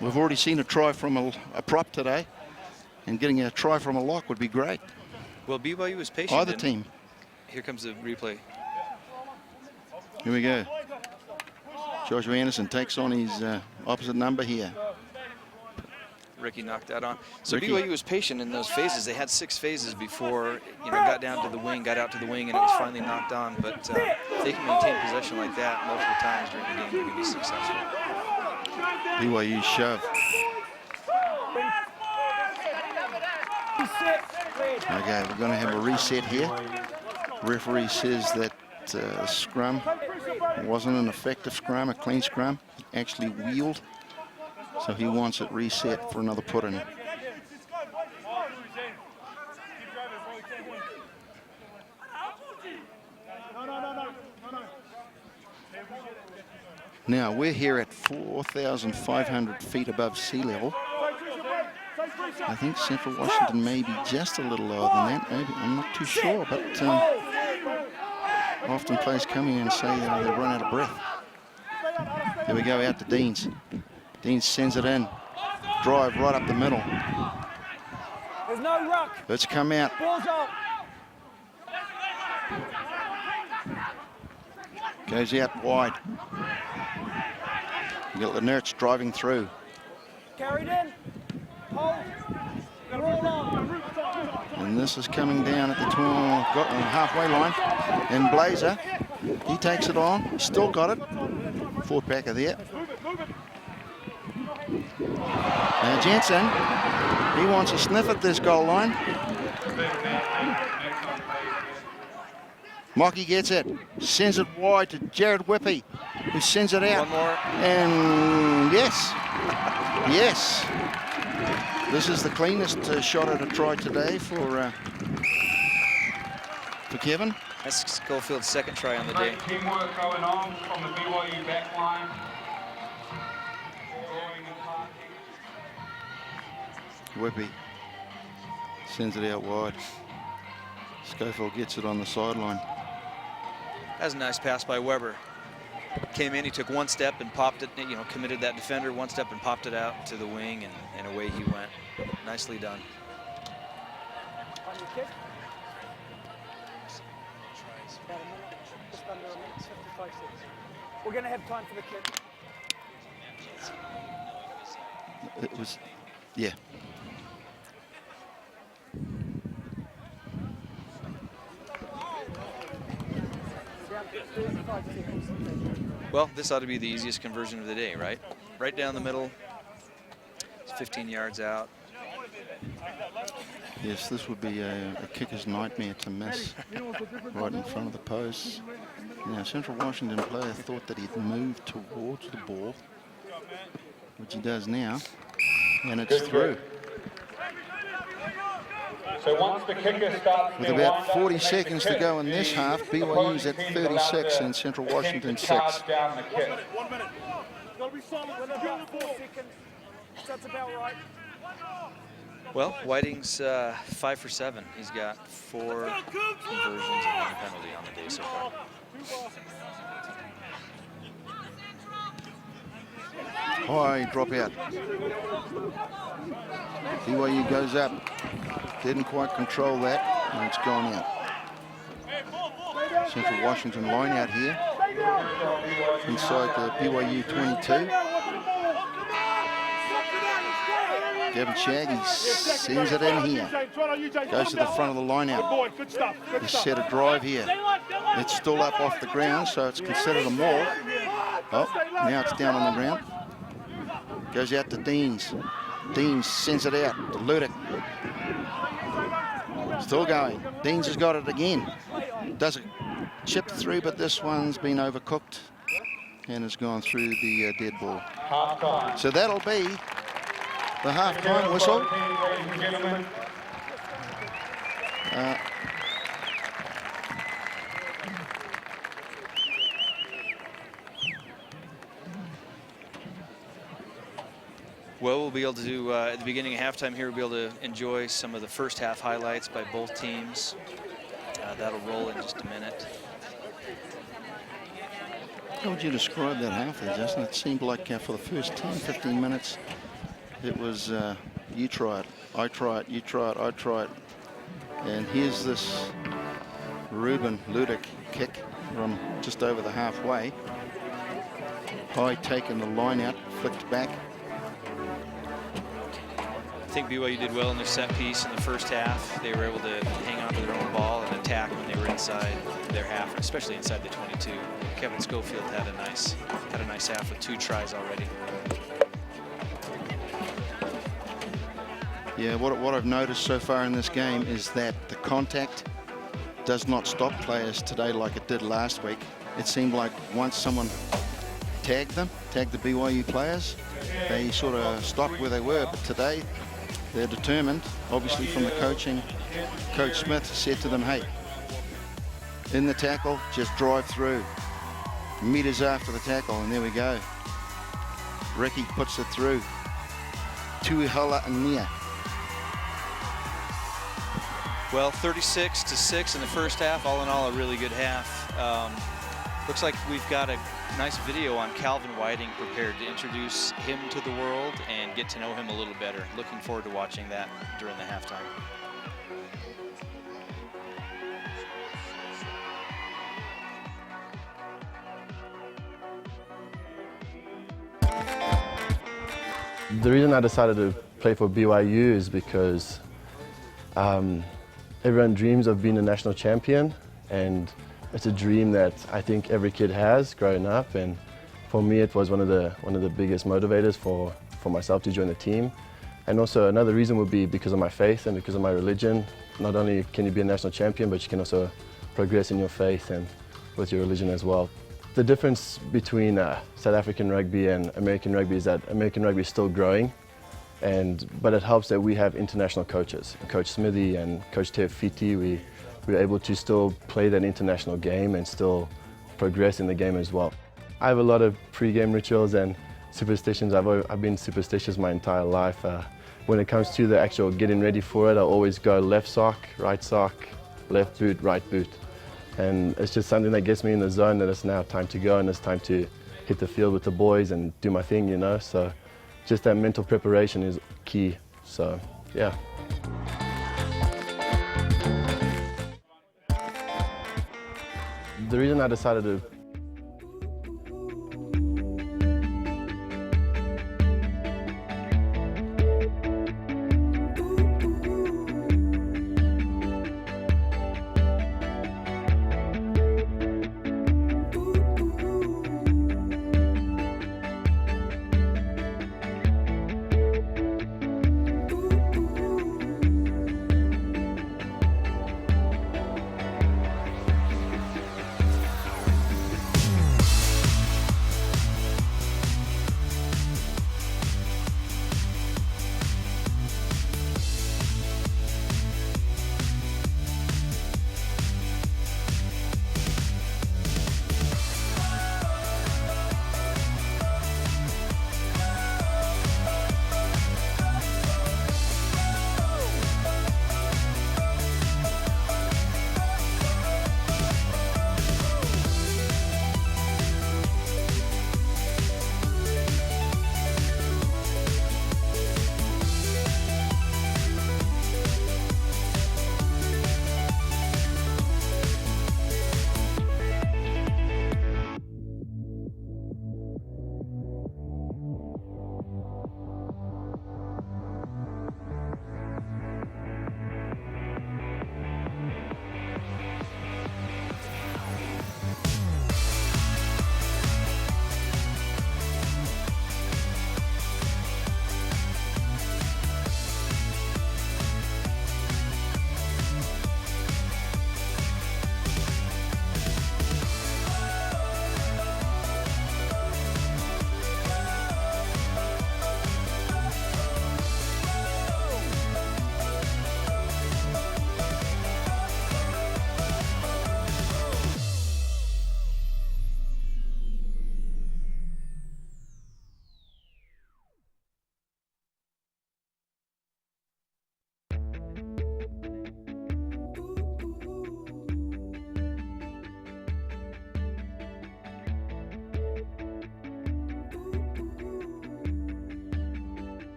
We've already seen a try from a prop today, and getting a try from a lock would be great. Well, BYU is patient. Either team. Here comes the replay. Here we go. Joshua Anderson takes on his opposite number here. Ricky knocked that on. So Ricky. BYU was patient in those phases. They had 6 phases before, you know, got down to the wing, got out to the wing, and it was finally knocked on. But if they can maintain possession like that multiple times during the game, they're going to be successful. BYU shove. Okay, we're going to have a reset here. Referee says that scrum wasn't an effective scrum, a clean scrum. It actually wheeled. So he wants it reset for another put in. Now we're here at 4,500 feet above sea level. I think Central Washington may be just a little lower than that. Maybe, I'm not too sure, but often players come in and say they run out of breath. Here we go, out to Deans. Deans sends it in. Drive right up the middle. There's no ruck. Let's come out. Balls out. Goes out wide. You got Lenertz driving through. Carried in. Hold. Roll on. And this is coming down at the halfway line. And Blazer, he takes it on. He's still got it. Fourth backer there. Now Jensen, he wants a sniff at this goal line. Mocky gets it, sends it wide to Jared Whippy, who sends it out. One more. And yes, yes. This is the cleanest shot at a try today for Kevin. That's Schofield's second try on the day. Teamwork going on from the BYU back line. Whippy sends it out wide. Schofield gets it on the sideline. That's a nice pass by Weber. Came in, he took one step and popped it, you know, committed that defender, one step and popped it out to the wing, and away he went. Nicely done. On your kick. About a minute, just under a minute, 55 seconds. We're going to have time for the kick. It was, yeah. Well, this ought to be the easiest conversion of the day, right? Right down the middle. It's 15 yards out. Yes, this would be a kicker's nightmare to miss right in front of the post. Now, Central Washington player thought that he'd moved towards the ball, which he does now, and it's through. So once the kicker starts With their about wind-up 40 to make the seconds to kick, go in this the half, BYU's at opposing teams will have 36 to and Central attempt Washington to 6. charge down the kick. Gotta be solid with about 4 seconds. That's about right. Well, Whiting's 5 for 7. He's got 4 conversions and 1 penalty on the day so far. High drop out. BYU goes up. Didn't quite control that, and it's gone out. Central Washington line out here. Inside the BYU 22. Devin Shaggy sends it in here. Goes to the front of the line out. He's set a drive here. It's still up off the ground, so it's considered a maul. Oh, now it's down on the ground. Goes out to Deans. Deans sends it out to Ludick. Still going. Deans has got it again. Does it chip through, but this one's been overcooked and has gone through the dead ball. Half-time. So that'll be the half-time whistle. Ladies and gentlemen. Well, we'll be able to do, at the beginning of halftime here, we'll be able to enjoy some of the first half highlights by both teams. That'll roll in just a minute. How would you describe that half there, Justin? It seemed like for the first 10, 15 minutes, it was you try it, I try it, you try it, I try it. And here's this Ruben Ludick kick from just over the halfway. High taking the line out, flicked back. I think BYU did well in their set piece in the first half. They were able to hang on to their own ball and attack when they were inside their half, especially inside the 22. Kevin Schofield had a nice half with 2 tries already. Yeah, what I've noticed so far in this game is that the contact does not stop players today like it did last week. It seemed like once someone tagged the BYU players, they sort of stopped where they were. But today, they're determined, obviously from the coaching. Coach Smith said to them, hey, in the tackle, just drive through. Meters after the tackle, and there we go. Ricky puts it through. Tuihala and Nia. Well, 36-6 in the first half. All in all, a really good half. Looks like we've got a nice video on Calvin Whiting prepared to introduce him to the world and get to know him a little better. Looking forward to watching that during the halftime. The reason I decided to play for BYU is because everyone dreams of being a national champion, and it's a dream that I think every kid has growing up. And for me, it was one of the biggest motivators for myself to join the team. And also another reason would be because of my faith and because of my religion. Not only can you be a national champion, but you can also progress in your faith and with your religion as well. The difference between South African rugby and American rugby is that American rugby is still growing, but it helps that we have international coaches. Coach Smithy and Coach Tev Fiti, we're able to still play that international game and still progress in the game as well. I have a lot of pre-game rituals and superstitions. I've been superstitious my entire life. When it comes to the actual getting ready for it, I always go left sock, left boot, right boot. And it's just something that gets me in the zone that it's now time to go and it's time to hit the field with the boys and do my thing, you know. So just that mental preparation is key. So, yeah. The reason I decided to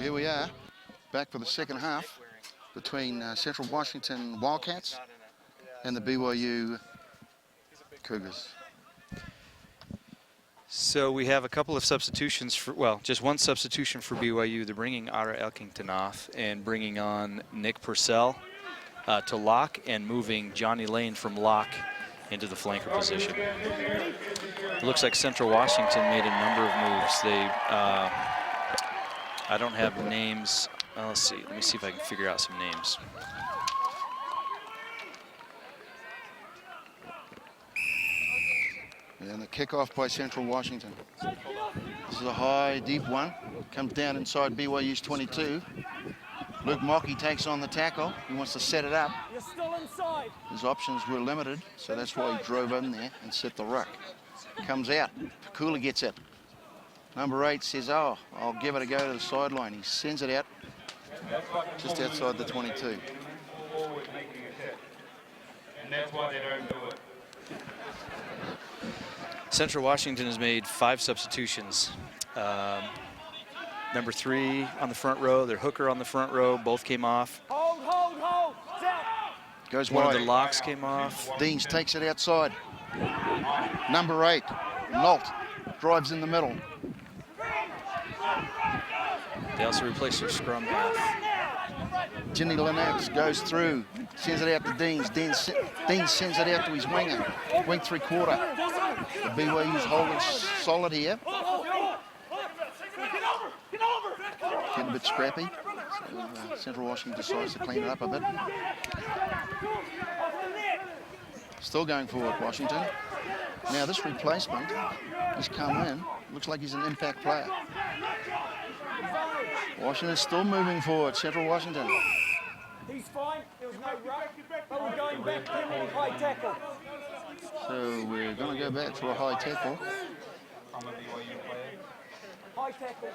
here we are, back for the second half between Central Washington Wildcats and the BYU Cougars. So we have a couple of substitutions for, well, just one substitution for BYU. They're bringing Ara Elkington off and bringing on Nick Purcell to lock and moving Johnny Lane from lock into the flanker position. It looks like Central Washington made a number of moves. They, I don't have names. Let's see. Let me see if I can figure out some names. And the kickoff by Central Washington. This is a high, deep one. Comes down inside BYU's 22. Luke Mockey takes on the tackle. He wants to set it up. You're still inside. His options were limited, so that's why he drove in there and set the ruck. Comes out. Pakula gets it. Number 8 says, oh, I'll give it a go to the sideline. He sends it out just outside the 22. And that's why they don't do it. Central Washington has made 5 substitutions. Number 3 on the front row, their hooker on the front row, both came off. Hold, hold, hold. Down. Goes One of wide. the locks came off. Deans takes it outside. Number 8, Nolt, drives in the middle. They also replaced their scrum half. Ginny Lennox goes through, sends it out to Deans. Deans sends it out to his winger, wing 3/4. The BYU's holding solid here. Getting a bit scrappy. So, Central Washington decides to clean it up a bit. Still going forward, Washington. Now this replacement, he's come in. Looks like he's an impact player. Washington's still moving forward. Central Washington. He's fine. There was no ruck. But we're going back to him on high tackle. So we're going to go back for a high tackle. High tackle.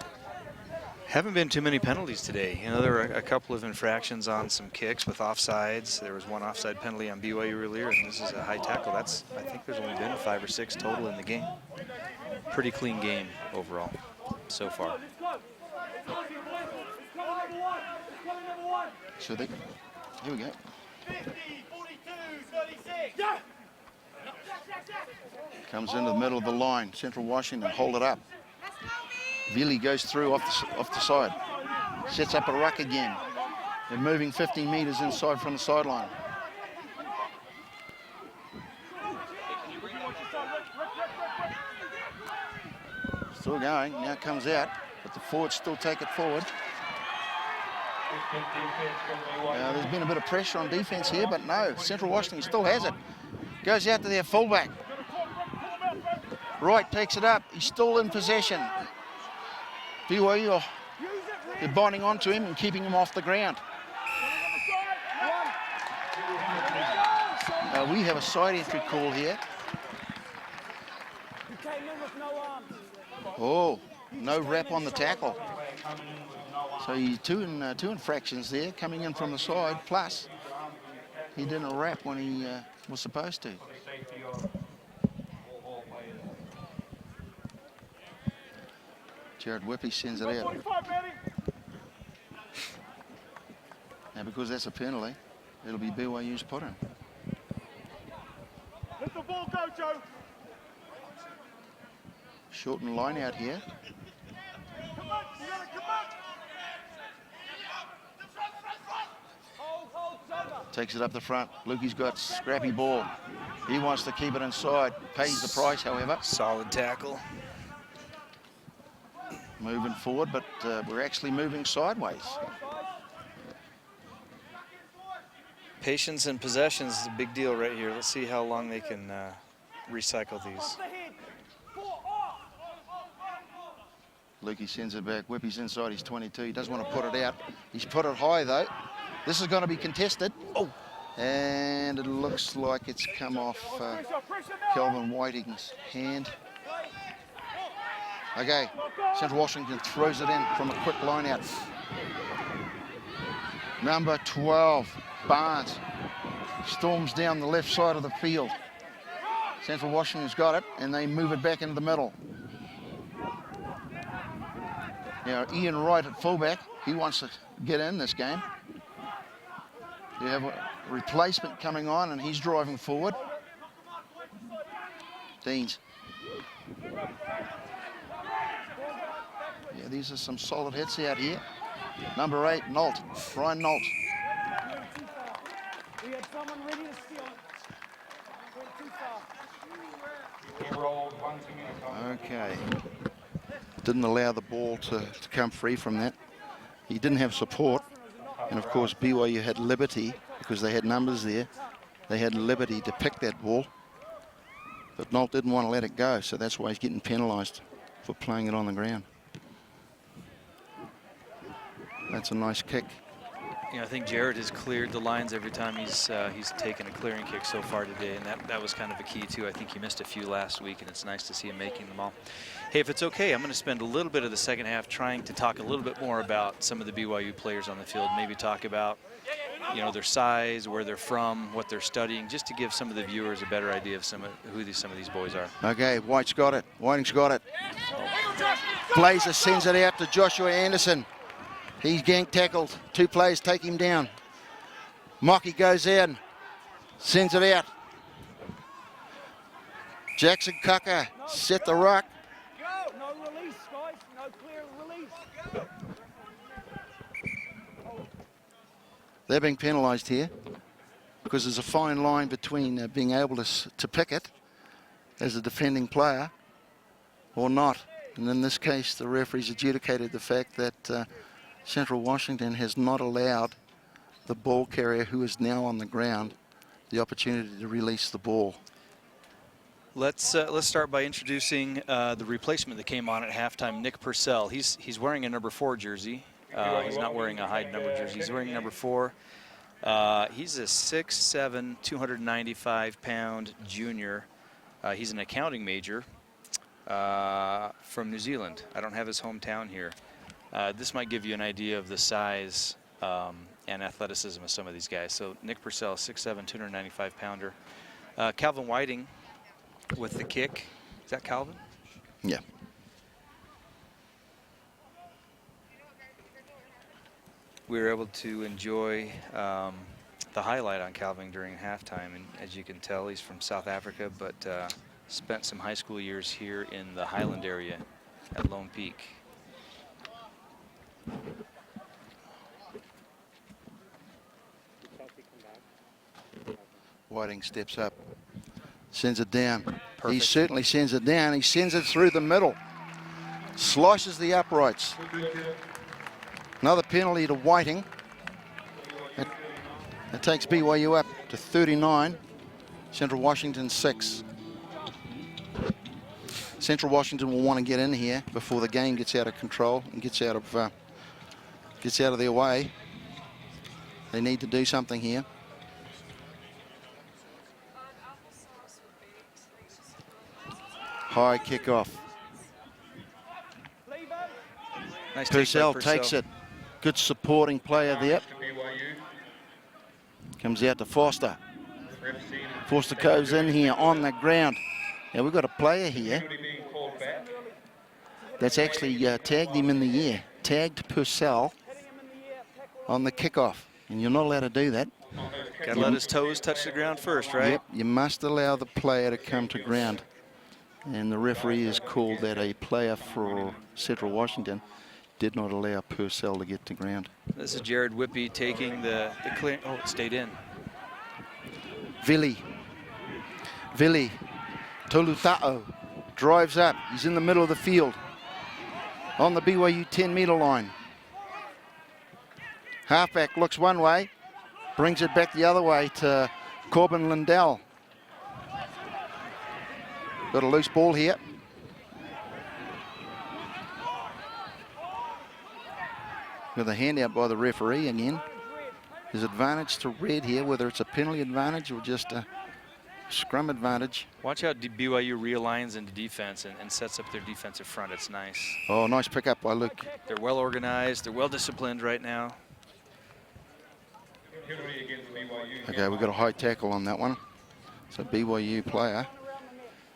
Haven't been too many penalties today. You know, there were a couple of infractions on some kicks with offsides. There was one offside penalty on BYU earlier, and this is a high tackle. I think there's only been 5 or 6 total in the game. Pretty clean game overall so far. So here we go. 50, 42, 36. Comes into the middle of the line. Central Washington hold it up. Vili goes through off the side. Sets up a ruck again. They're moving 15 metres inside from the sideline. Still going. Now it comes out, but the forwards still take it forward. There's been a bit of pressure on defence here, but no, Central Washington still has it. Goes out to their fullback. Wright takes it up. He's still in possession. BYU, they're binding onto him and keeping him off the ground. We have a side entry call here. He came in with no arms. Oh, no wrap on the tackle. So he's two infractions there coming in from the side, plus he didn't wrap when he was supposed to. Jared Whippy sends it out. Now because that's a penalty, it'll be BYU's put in. Let the ball go, Joe. Shorten line out here. Come on, you gotta come on. Hold, it's over. Takes it up the front. Lukey's got scrappy ball. He wants to keep it inside. Pays the price, however. Solid tackle. Moving forward, but we're actually moving sideways. Patience and possessions is a big deal right here. Let's see how long they can recycle these. Lukey sends it back. Whippy's inside his 22. He doesn't want to put it out. He's put it high, though. This is going to be contested. Oh, and it looks like it's come off Kelvin Whiting's hand. Okay, Central Washington throws it in from a quick line out. Number 12, Barnes, storms down the left side of the field. Central Washington's got it, and they move it back into the middle. Now, Ian Wright at fullback He wants to get in this game. You have a replacement coming on, and he's driving forward. Deans. Yeah, these are some solid hits out here. Number 8, Nolt. Ryan Nolt. We had someone ready to steal it. Went too far. He rolled 1 2 minutes. Okay. Didn't allow the ball to come free from that. He didn't have support. And of course, BYU had liberty because they had numbers there. They had liberty to pick that ball. But Nolt didn't want to let it go, so that's why he's getting penalised for playing it on the ground. That's a nice kick. You know, I think Jared has cleared the lines every time he's taken a clearing kick so far today, and that was kind of a key too. I think he missed a few last week, and it's nice to see him making them all. Hey, if it's okay, I'm going to spend a little bit of the second half trying to talk a little bit more about some of the BYU players on the field. Maybe talk about, you know, their size, where they're from, what they're studying, just to give some of the viewers a better idea of some of these boys are. Okay, White's got it. Whiting's got it. Blazer sends it out to Joshua Anderson. He's gang tackled. 2 players take him down. Mocky goes in, sends it out. Jackson Kaka set the ruck. Go! No release, guys. No clear release. They're being penalised here because there's a fine line between being able to pick it as a defending player or not. And in this case, the referees adjudicated the fact that Central Washington has not allowed the ball carrier, who is now on the ground, the opportunity to release the ball. Let's start by introducing the replacement that came on at halftime, Nick Purcell. He's wearing a number 4 jersey. He's not wearing a Hyde number jersey. He's wearing number 4. He's a 6'7", 295-pound junior. He's an accounting major from New Zealand. I don't have his hometown here. This might give you an idea of the size and athleticism of some of these guys. So Nick Purcell, 6'7", 295-pounder. Calvin Whiting with the kick. Is that Calvin? Yeah. We were able to enjoy the highlight on Calvin during halftime, and as you can tell, he's from South Africa, but spent some high school years here in the Highland area at Lone Peak. Whiting steps up, sends it down. He Perfect. certainly sends it down. He sends it through the middle. Slices the uprights. Another penalty to Whiting. It takes BYU up to 39. Central Washington 6. Central Washington will want to get in here before the game gets out of control and gets out of their way. They need to do something here. High kickoff. Nice take by Purcell takes it. Good supporting player there. Comes out to Foster. Foster goes in here on the ground. Now we've got a player here that's actually tagged him in the air. Tagged Purcell on the kickoff. And you're not allowed to do that. Got to let his toes touch the ground first, right? Yep, you must allow the player to come to ground. And the referee has called that a player for Central Washington did not allow Purcell to get to ground. This is Jared Whippy taking the clear. Oh, it stayed in. Vili Toluta'o drives up. He's in the middle of the field on the BYU 10-meter line. Halfback looks one way, brings it back the other way to Corbin Lindell. Got a loose ball here. With a handout by the referee again. There's advantage to red here, whether it's a penalty advantage or just a scrum advantage. Watch how BYU realigns into defense and sets up their defensive front. It's nice. Oh, nice pickup by Luke. They're well organized. They're well disciplined right now. Okay, we've got a high tackle on that one. So BYU player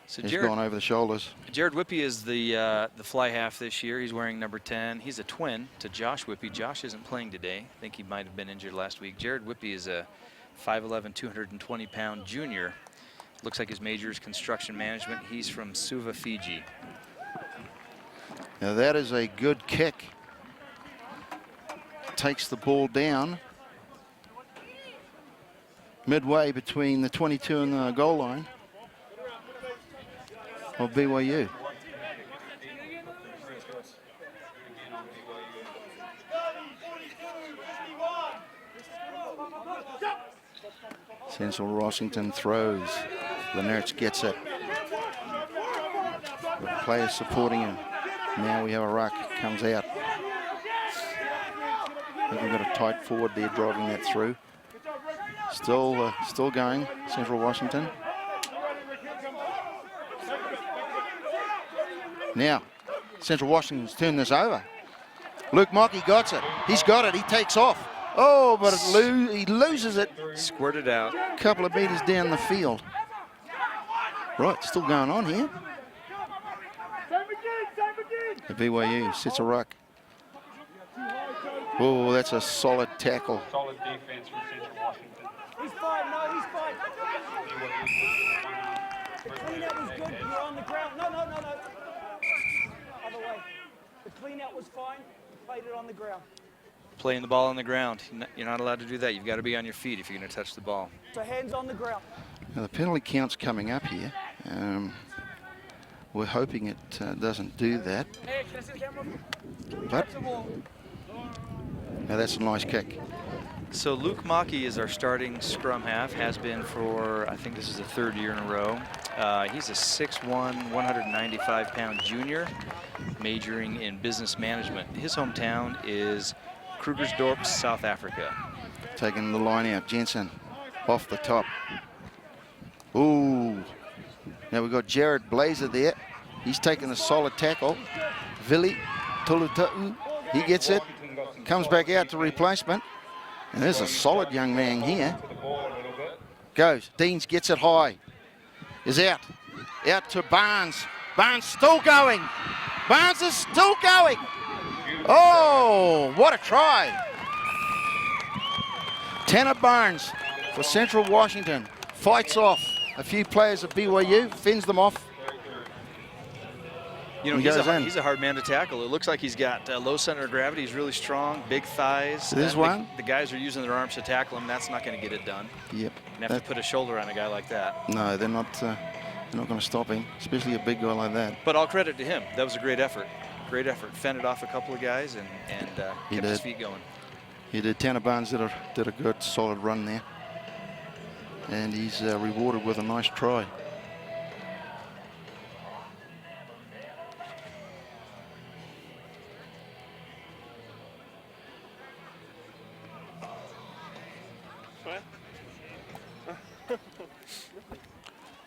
So He's gone over the shoulders. Jared Whippy is the fly half this year. He's wearing number 10. He's a twin to Josh Whippy. Josh isn't playing today. I think he might have been injured last week. Jared Whippy is a 5'11", 220-pound junior. Looks like his major is construction management. He's from Suva, Fiji. Now that is a good kick. Takes the ball down midway between the 22 and the goal line of BYU. Central Washington throws. Lenertz gets it. The players supporting him. Now we have a ruck. Comes out. I think we've got a tight forward there driving that through. Still going, Central Washington. Now, Central Washington's turned this over. Luke Mockey got it. He's got it. He takes off. Oh, but he loses it. Squirted out. A couple of meters down the field. Right, still going on here. The BYU sits a ruck. Oh, that's a solid tackle. Solid defense from Central Washington. He's fine, no, he's fine. The clean out was good, you're on the ground. No. Other way. The clean out was fine, you played it on the ground. Playing the ball on the ground. You're not allowed to do that. You've got to be on your feet if you're going to touch the ball. So hands on the ground. Now the penalty count's coming up here. We're hoping it doesn't do that. Hey, can I see the camera? But now that's a nice kick. So Luke Mockey is our starting scrum half, has been for, I think this is the 3rd year in a row. He's a 6'1", 195-pound junior, majoring in business management. His hometown is Krugersdorp, South Africa. Taking the line out, Jensen off the top. Ooh. Now we've got Jared Blazer there. He's taking a solid tackle. Vili Tulutau, he gets it. Comes back out to replacement. And there's a solid young man here. Goes. Deans gets it high. Is out. Out to Barnes. Barnes still going. Barnes is still going. Oh, what a try. Tanner Barnes for Central Washington. Fights off a few players of BYU, fends them off. You know, He goes in. he's a hard man to tackle. It looks like he's got low center of gravity. He's really strong, big thighs. This one? The guys are using their arms to tackle him. That's not going to get it done. Yep. You have to put a shoulder on a guy like that. No, they're not going to stop him, especially a big guy like that. But all credit to him. That was a great effort. Great effort. Fended off a couple of guys and He kept his did. feet going. He did. Tanner Barnes did a good, solid run there. And he's rewarded with a nice try.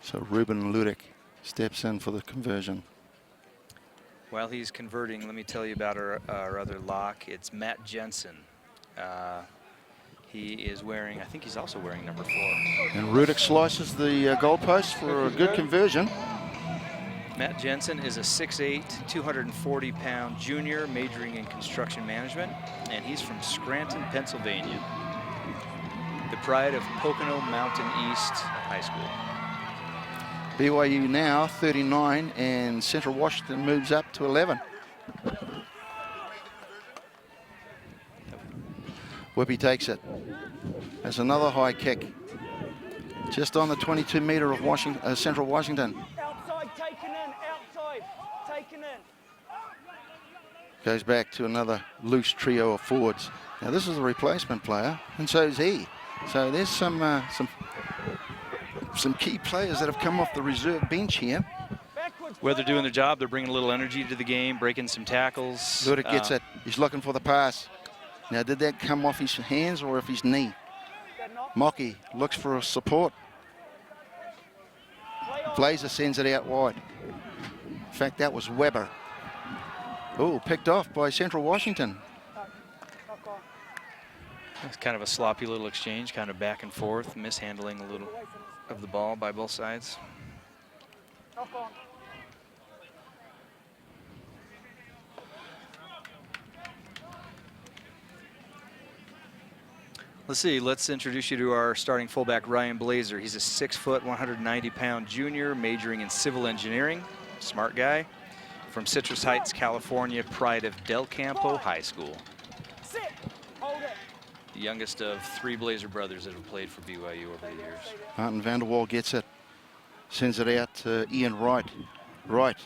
So Ruben Ludick steps in for the conversion. While he's converting, let me tell you about our other lock. It's Matt Jensen. He is wearing, I think he's also wearing number 4. And Rudick slices the goalpost for a good conversion. Matt Jensen is a 6'8", 240-pound junior majoring in construction management, and he's from Scranton, Pennsylvania. The pride of Pocono Mountain East High School. BYU now 39 and Central Washington moves up to 11. Whippy takes it. There's another high kick. Just on the 22-meter of Washington, Central Washington. Outside, taken in, outside, taken in. Goes back to another loose trio of forwards. Now this is a replacement player, and so is he. So there's some key players that have come off the reserve bench here. Where they're doing their job, they're bringing a little energy to the game, breaking some tackles. Ludick gets it. He's looking for the pass. Now, did that come off his hands or off his knee? Mockey looks for a support. Blazer sends it out wide. In fact, that was Weber. Oh, picked off by Central Washington. It's kind of a sloppy little exchange, kind of back and forth, mishandling a little of the ball by both sides. Knock on. Let's see, let's introduce you to our starting fullback, Ryan Blazer. He's a 6 foot, 190-pound junior majoring in civil engineering. Smart guy. From Citrus Heights, California, pride of Del Campo High School. Sit. Hold it. The youngest of 3 Blazer brothers that have played for BYU over the years. Martin van der Waal gets it. Sends it out to Ian Wright. Wright.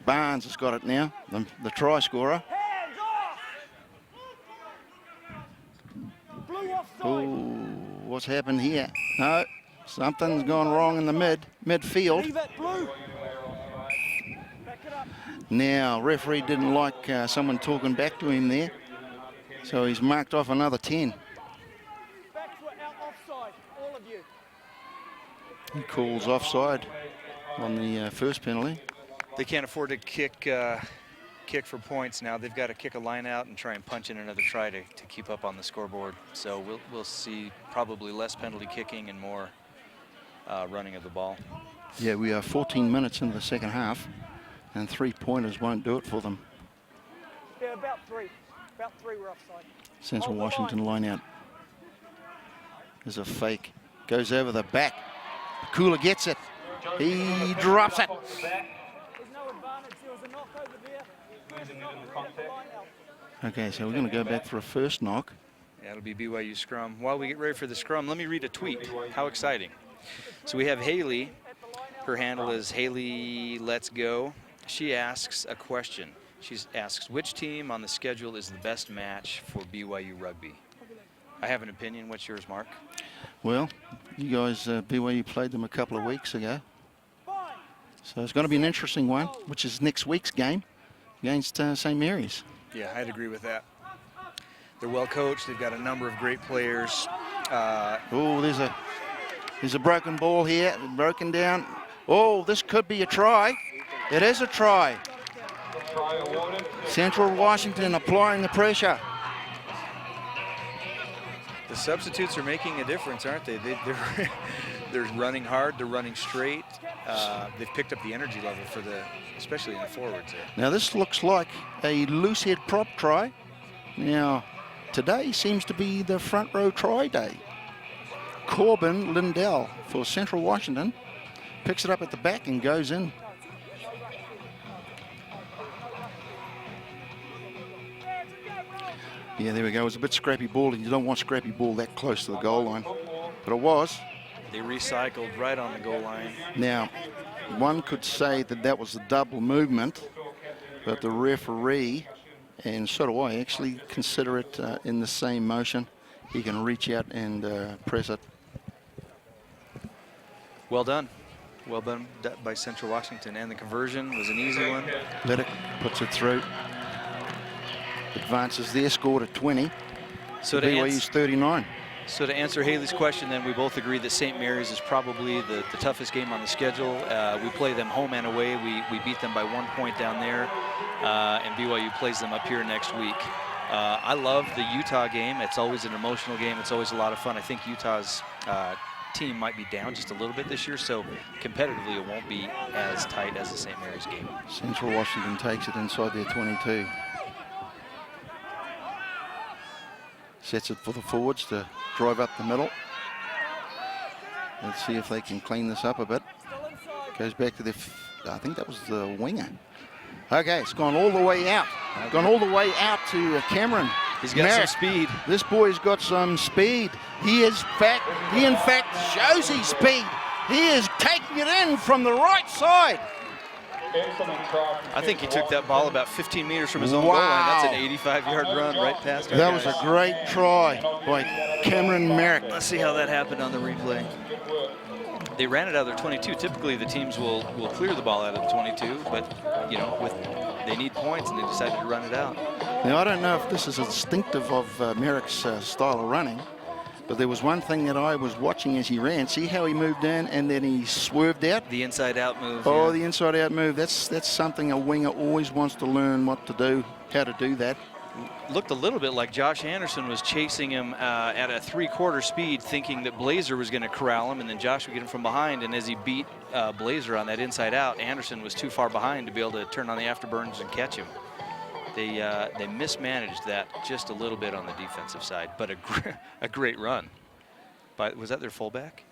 Barnes has got it now, the try scorer. Hands off. Blue offside. Ooh, what's happened here? No, something's gone wrong in the midfield. Leave it, Blue. Back it up. Now, referee didn't like someone talking back to him there, so he's marked off another 10. Back foot out offside, all of you. He calls offside on the first penalty. They can't afford to kick for points now. They've got to kick a line out and try and punch in another try to keep up on the scoreboard. So we'll see probably less penalty kicking and more running of the ball. Yeah, we are 14 minutes into the second half, and 3-pointers won't do it for them. Yeah, about 3. About 3 were offside. Central Hold the Washington line out. There's a fake. Goes over the back. Cooler gets it. He drops it. There's no advantage. There was a knock over there. First knock, we got the line out. Okay, so we're going to go back for a first knock. Yeah, it'll be BYU scrum. While we get ready for the scrum, let me read a tweet. How exciting. So we have Haley. Her handle is Haley Let's Go. She asks a question. She asks, which team on the schedule is the best match for BYU Rugby? I have an opinion. What's yours, Mark? Well, you guys, BYU played them a couple of weeks ago. So it's going to be an interesting one, which is next week's game against St. Mary's. Yeah, I'd agree with that. They're well coached. They've got a number of great players. Oh, there's a broken ball here, broken down. Oh, this could be a try. It is a try. Central Washington applying the pressure. The substitutes are making a difference, aren't they? They're running hard. They're running straight. They've picked up the energy level especially in the forwards there. Now this looks like a loose head prop try. Now today seems to be the front row try day. Corbin Lindell for Central Washington picks it up at the back and goes in. Yeah, there we go. It was a bit scrappy ball. You don't want scrappy ball that close to the goal line, but it was. They recycled right on the goal line. Now, one could say that was a double movement, but the referee, and so do I, actually consider it in the same motion. He can reach out and press it. Well done. Well done by Central Washington. And the conversion was an easy one. Liddick puts it through. Advances there, scored at 20. So BYU's 39. So to answer Haley's question, then we both agree that St. Mary's is probably the toughest game on the schedule. We play them home and away. We beat them by 1 point down there, and BYU plays them up here next week. I love the Utah game. It's always an emotional game. It's always a lot of fun. I think Utah's team might be down just a little bit this year, so competitively it won't be as tight as the St. Mary's game. Central Washington takes it inside their 22. Sets it for the forwards to drive up the middle. Let's see if they can clean this up a bit. Goes back to the, I think that was the winger. Okay, it's gone all the way out. Gone all the way out to Cameron. He's got some speed. This boy's got some speed. He in fact shows his speed. He is taking it in from the right side. I think he took that ball about 15 meters from his own goal line. That's an 85-yard run right past our That guys. was a great try by Cameron Merrick. Let's see how that happened on the replay. They ran it out of their 22. Typically, the teams will clear the ball out of the 22, but you know, they need points, and they decided to run it out. Now, I don't know if this is instinctive of Merrick's style of running, but there was one thing that I was watching as he ran. See how he moved in and then he swerved out? The inside-out move. Oh, yeah. the inside-out move. That's something a winger always wants to learn what to do, how to do that. looked a little bit like Josh Anderson was chasing him at a 3/4 speed, thinking that Blazer was going to corral him, and then Josh would get him from behind. And as he beat Blazer on that inside out, Anderson was too far behind to be able to turn on the afterburners and catch him. They mismanaged that just a little bit on the defensive side, but a great run. But was that their fullback?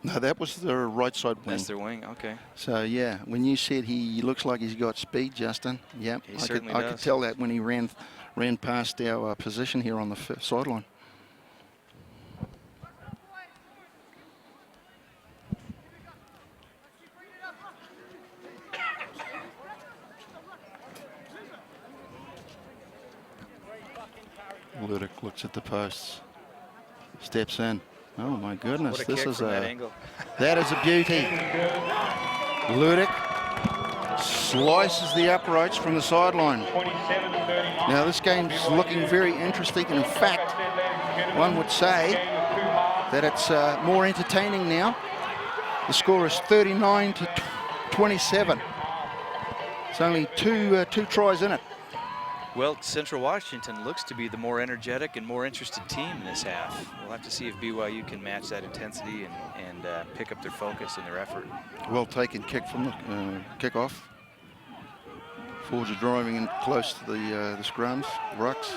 No, that was their right side wing. That's their wing. Okay. So yeah, when you said he looks like he's got speed, Justin, yeah, He I certainly could does. tell that when he ran past our position here on the sideline. Ludic looks at the posts, steps in. Oh my goodness, What a this kick is from that angle. that is a beauty. Ludic slices the uprights from the sideline. Now this game's looking very interesting, and in fact, one would say that it's more entertaining now. The score is 39-27. It's only two tries in it. Well, Central Washington looks to be the more energetic and more interested team in this half. We'll have to see if BYU can match that intensity and pick up their focus and their effort. Well taken kick from the kickoff. Forwards are driving in close to the scrums, rucks.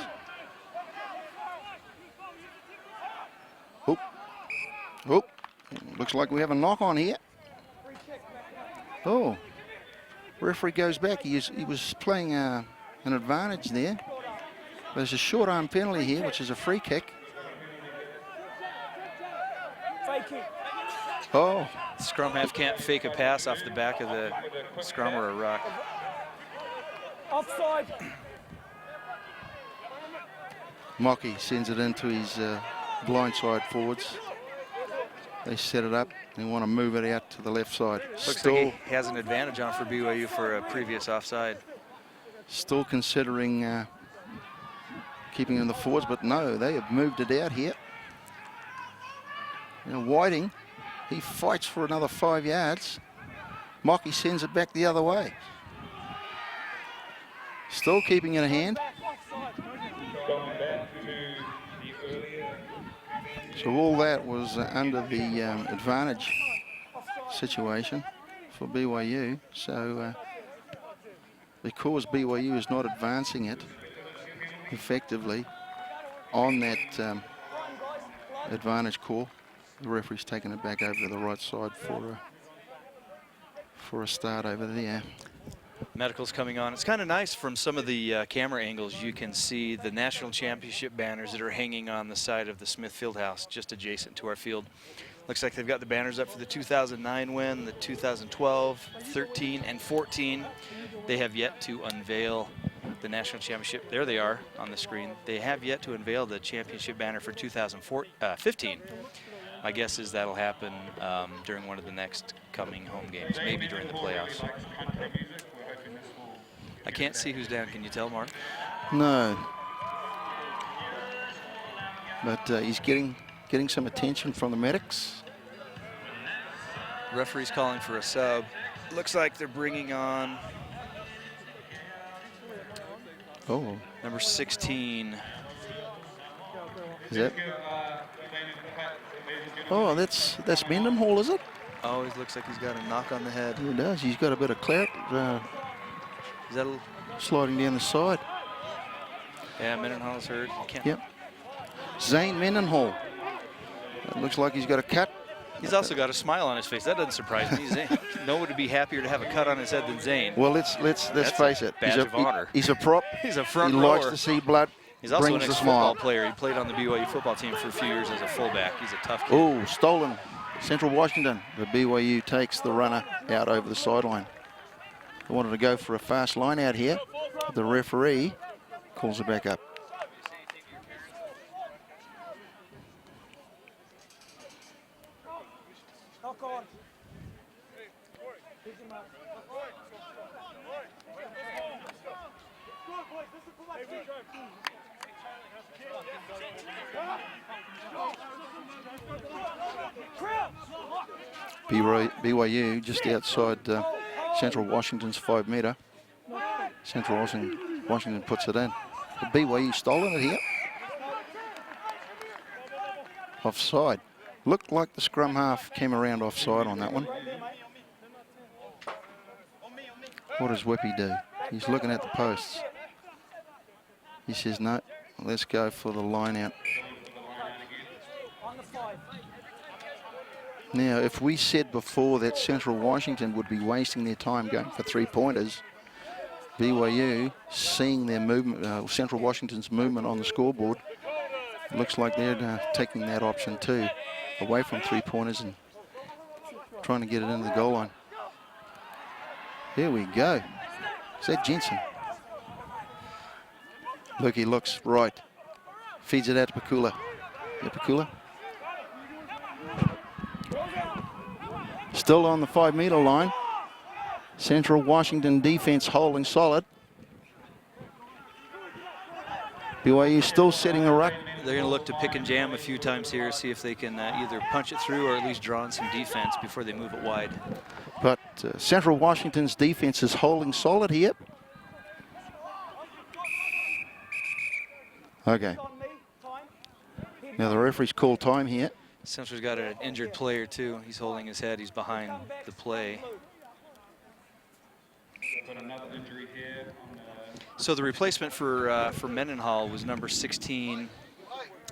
Oop. Oop. Looks like we have a knock on here. Oh. Referee goes back. He was playing an advantage there. There's a short arm penalty here, which is a free kick. Oh. Scrum half can't fake a pass off the back of the scrum or a ruck. Offside. Mocky sends it into his blind side forwards. They set it up. They want to move it out to the left side. Looks like he has an advantage on for BYU for a previous offside. Still considering keeping in the forwards, but no, they have moved it out here. Now Whiting, he fights for another 5 yards. Mocky sends it back the other way. Still keeping it in hand. So all that was under the advantage situation for BYU. So because BYU is not advancing it effectively on that advantage call, the referee's taking it back over to the right side for a start over there. Medical's coming on. It's kind of nice from some of the camera angles. You can see the national championship banners that are hanging on the side of the Smith Fieldhouse just adjacent to our field. Looks like they've got the banners up for the 2009 win, the 2012, 13, and 14. They have yet to unveil the national championship. There they are on the screen. They have yet to unveil the championship banner for 2015. My guess is that'll happen during one of the next coming home games, maybe during the playoffs. I can't see who's down. Can you tell, Mark? No. But he's getting some attention from the medics. Referee's calling for a sub. Looks like they're bringing on number 16. Is that? Oh, that's Mendenhall, is it? Oh, he looks like he's got a knock on the head. He does. He's got a bit of clout Is that a... sliding down the side. Yeah, Mendenhall's hurt. Can't... Yep. Zane Mendenhall. It looks like he's got a cut. He's also got a smile on his face. That doesn't surprise me. Zane, no one would be happier to have a cut on his head than Zane. Well, let's face it. Badge of honor. He's a prop. He's a front He rower. likes to see blood. He's also an brings the ex-football smile. player. He played on the BYU football team for a few years as a fullback. He's a tough kid. Oh, stolen. Central Washington. The BYU takes the runner out over the sideline. They wanted to go for a fast line out here. The referee calls it back up. Knock on. BYU just outside Central Washington's 5 metre. Central Washington puts it in. BYU stolen it here. Offside. Looked like the scrum half came around offside on that one. What does Whippy do? He's looking at the posts. He says, no, let's go for the line out. Now, if we said before that Central Washington would be wasting their time going for 3-pointers, BYU, seeing their movement, Central Washington's movement on the scoreboard, looks like they're taking that option too, away from 3-pointers and trying to get it into the goal line. Here we go. Is that Jensen? Look, he looks right. Feeds it out to Pakula. Yeah, Pakula. Still on the 5-meter line. Central Washington defense holding solid. BYU still setting a ruck. They're going to look to pick and jam a few times here, see if they can either punch it through or at least draw in some defense before they move it wide. But Central Washington's defense is holding solid here. Okay. Now the referee's called time here. Central's got an injured player too. He's holding his head. He's behind the play. So the replacement for Mendenhall was number 16,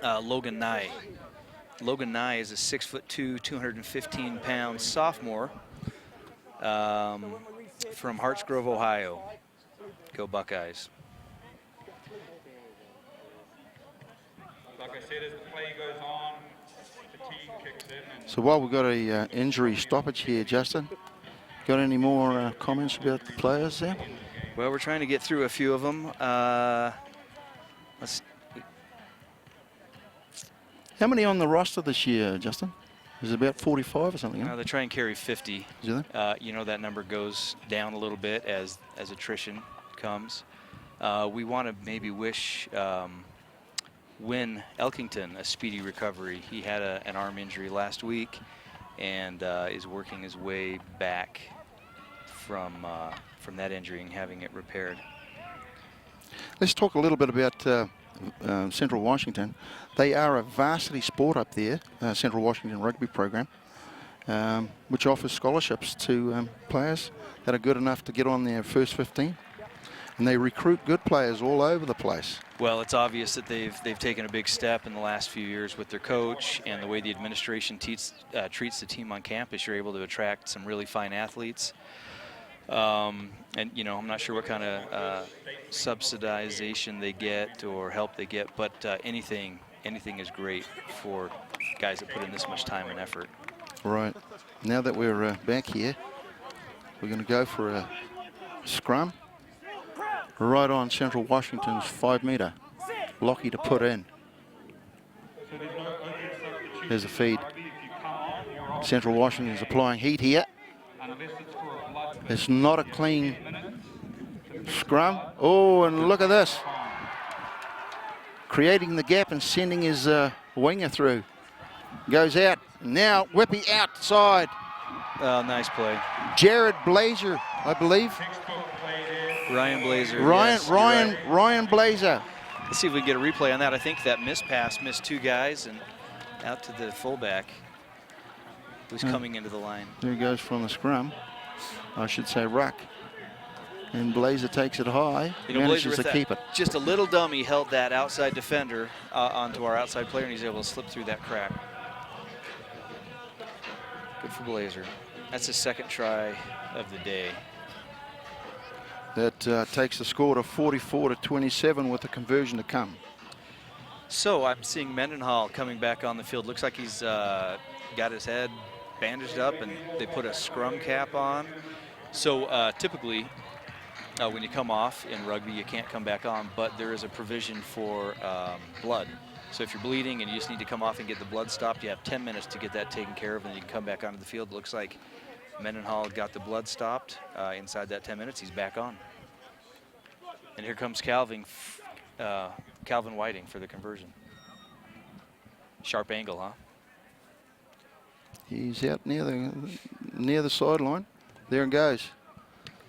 Logan Nye. Logan Nye is a 6'2", 215-pound sophomore from Hartsgrove, Ohio. Go Buckeyes. Like I said, as the play goes on, fatigue kicks in. So while we've got a injury stoppage here, Justin, got any more comments about the players there? Well, we're trying to get through a few of them. How many on the roster this year, Justin? Is it about 45 or something? They try and carry 50. Do they? You know, that number goes down a little bit as attrition comes. We want to maybe wish Win Elkington a speedy recovery. He had an arm injury last week and is working his way back from that injury and having it repaired. Let's talk a little bit about Central Washington. They are a varsity sport up there, Central Washington Rugby program, which offers scholarships to players that are good enough to get on their first 15. And they recruit good players all over the place. Well, it's obvious that they've taken a big step in the last few years with their coach and the way the administration treats the team on campus. You're able to attract some really fine athletes. And, you know, I'm not sure what kind of subsidization they get or help they get, but anything is great for guys that put in this much time and effort. Right. Now that we're back here, we're going to go for a scrum right on Central Washington's 5-meter. Lockie to put in. There's a feed. Central Washington's applying heat here. It's not a clean scrum. Oh, and look at this. Creating the gap and sending his winger through. Goes out. Now Whippy outside. Oh, nice play. Jared Blazer, I believe. Ryan Blazer. Ryan Blazer. Let's see if we can get a replay on that. I think that missed pass missed two guys and out to the fullback who's coming into the line. There he goes from the scrum. I should say ruck. And Blazer takes it high. You know, manages Blazer to keep it. Just a little dummy held that outside defender onto our outside player, and he's able to slip through that crack. Good for Blazer. That's his second try of the day. That takes the score to 44-27 with the conversion to come. So I'm seeing Mendenhall coming back on the field. Looks like he's got his head bandaged up and they put a scrum cap on. So typically when you come off in rugby, you can't come back on, but there is a provision for blood. So if you're bleeding and you just need to come off and get the blood stopped, you have 10 minutes to get that taken care of and you can come back onto the field. Looks like Mendenhall got the blood stopped inside that 10 minutes. He's back on. And here comes Calvin Whiting for the conversion. Sharp angle, huh? He's out near the sideline. There it goes.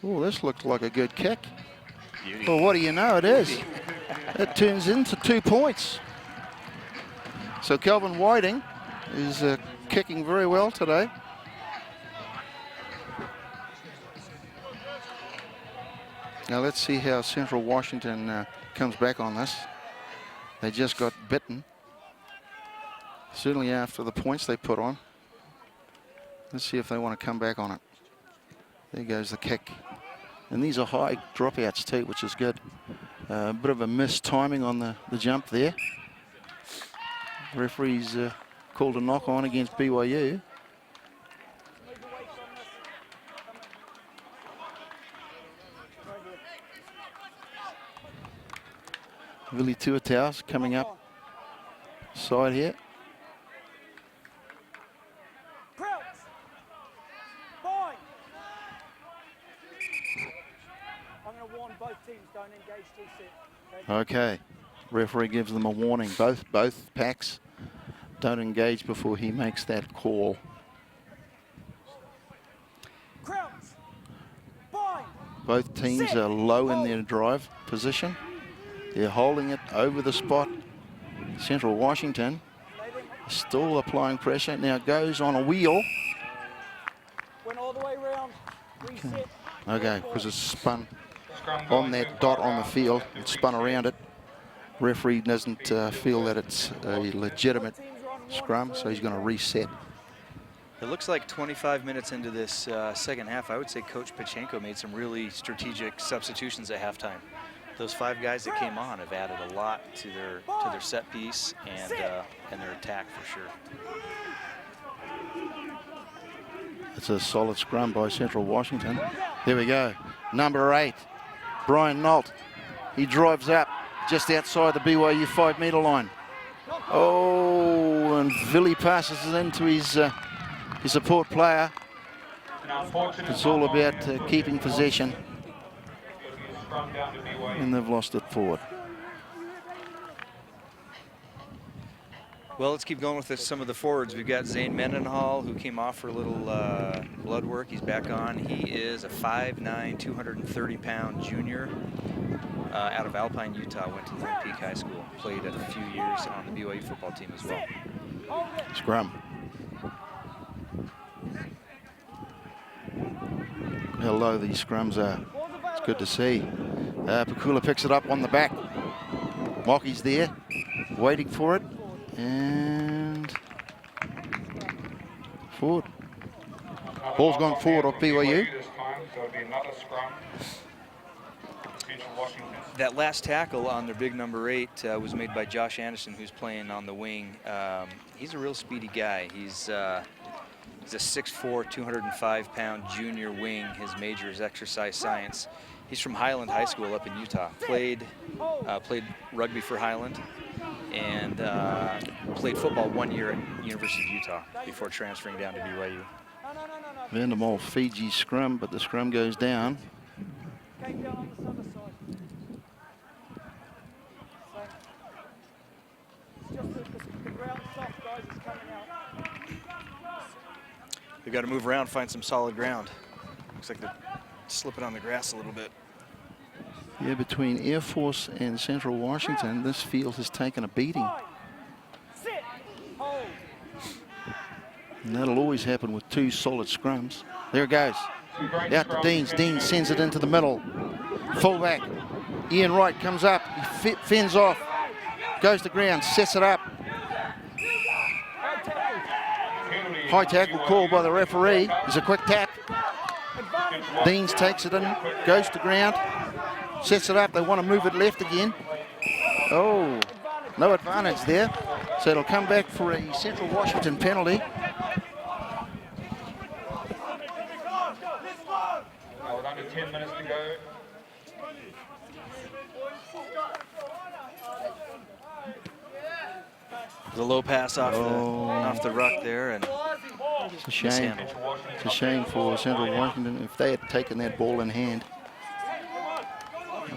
Oh, this looks like a good kick. Beauty. Well, what do you know? It is. It turns into 2 points. So Kelvin Whiting is kicking very well today. Now let's see how Central Washington comes back on this. They just got bitten. Certainly after the points they put on. Let's see if they want to come back on it. There goes the kick. And these are high dropouts too, which is good. A bit of a missed timing on the jump there. Referees called a knock on against BYU. Vili Tuataus coming up side here. I'm going to warn both teams, don't engage too soon. Okay, referee gives them a warning. Both packs don't engage before he makes that call. Both teams are low in their drive position. They're holding it over the spot. Central Washington is still applying pressure. Now it goes on a wheel. Went all the way around. Reset. Okay, because it's spun on that dot on the field. It's spun around it. Referee doesn't feel that it's a legitimate scrum, so he's going to reset. It looks like 25 minutes into this second half, I would say Coach Pachenko made some really strategic substitutions at halftime. Those 5 guys that came on have added a lot to their set piece and their attack for sure. It's a solid scrum by Central Washington. There we go. Number 8, Brian Nolt. He drives up just outside the BYU 5-metre line. Oh, and Vili passes it into his support player. It's all about keeping possession. And they've lost it forward. Well, let's keep going with some of the forwards. We've got Zane Mendenhall, who came off for a little blood work. He's back on. He is a 5'9", 230-pound junior out of Alpine, Utah. Went to Lone Peak High School. Played a few years on the BYU football team as well. Scrum. How low these scrums are. It's good to see. Pakula picks it up on the back. Mockey's there, waiting for it. And forward. Ball's gone forward off BYU. That last tackle on their big number 8 was made by Josh Anderson, who's playing on the wing. He's a real speedy guy. He's a 6'4", 205-pound junior wing. His major is exercise science. He's from Highland High School up in Utah. Played rugby for Highland and played football 1 year at University of Utah before transferring down to BYU. Vandermol Fiji scrum, but the scrum goes down. Came down on this other side. It's just that the ground soft, guys, is coming out. We've got to move around, find some solid ground. Looks like they're slipping on the grass a little bit. Yeah, between Air Force and Central Washington, this field has taken a beating. Sit. Hold. And that'll always happen with 2 solid scrums. There it goes. Out to Deans. Deans sends it into the middle. Fullback. Ian Wright comes up. He fends off. Goes to ground. Sets it up. High tackle called by the referee. There's a quick tap. Deans takes it in. Goes to ground. Sets it up. They want to move it left again. Oh, no advantage there. So it'll come back for a Central Washington penalty. With under 10 minutes to go. The low pass off the ruck there, and it's a shame. It's a shame for Central Washington. If they had taken that ball in hand,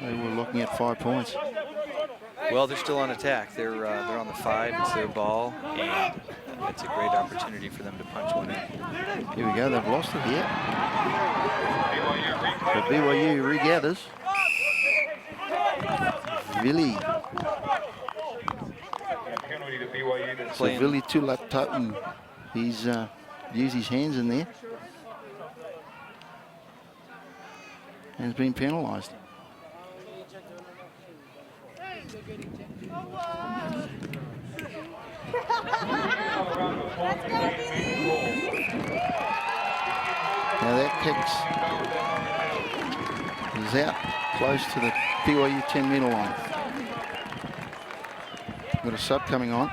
they were looking at 5 points. well, they're still on attack. They're on the 5. It's their ball, and it's a great opportunity for them to punch one in. Here we go. They've lost it here. But BYU regathers. Vili BYU that's So Vili Tulatau, he's used his hands in there and has been penalised. Now that kicks is out close to the BYU 10-metre line. Got a sub coming on.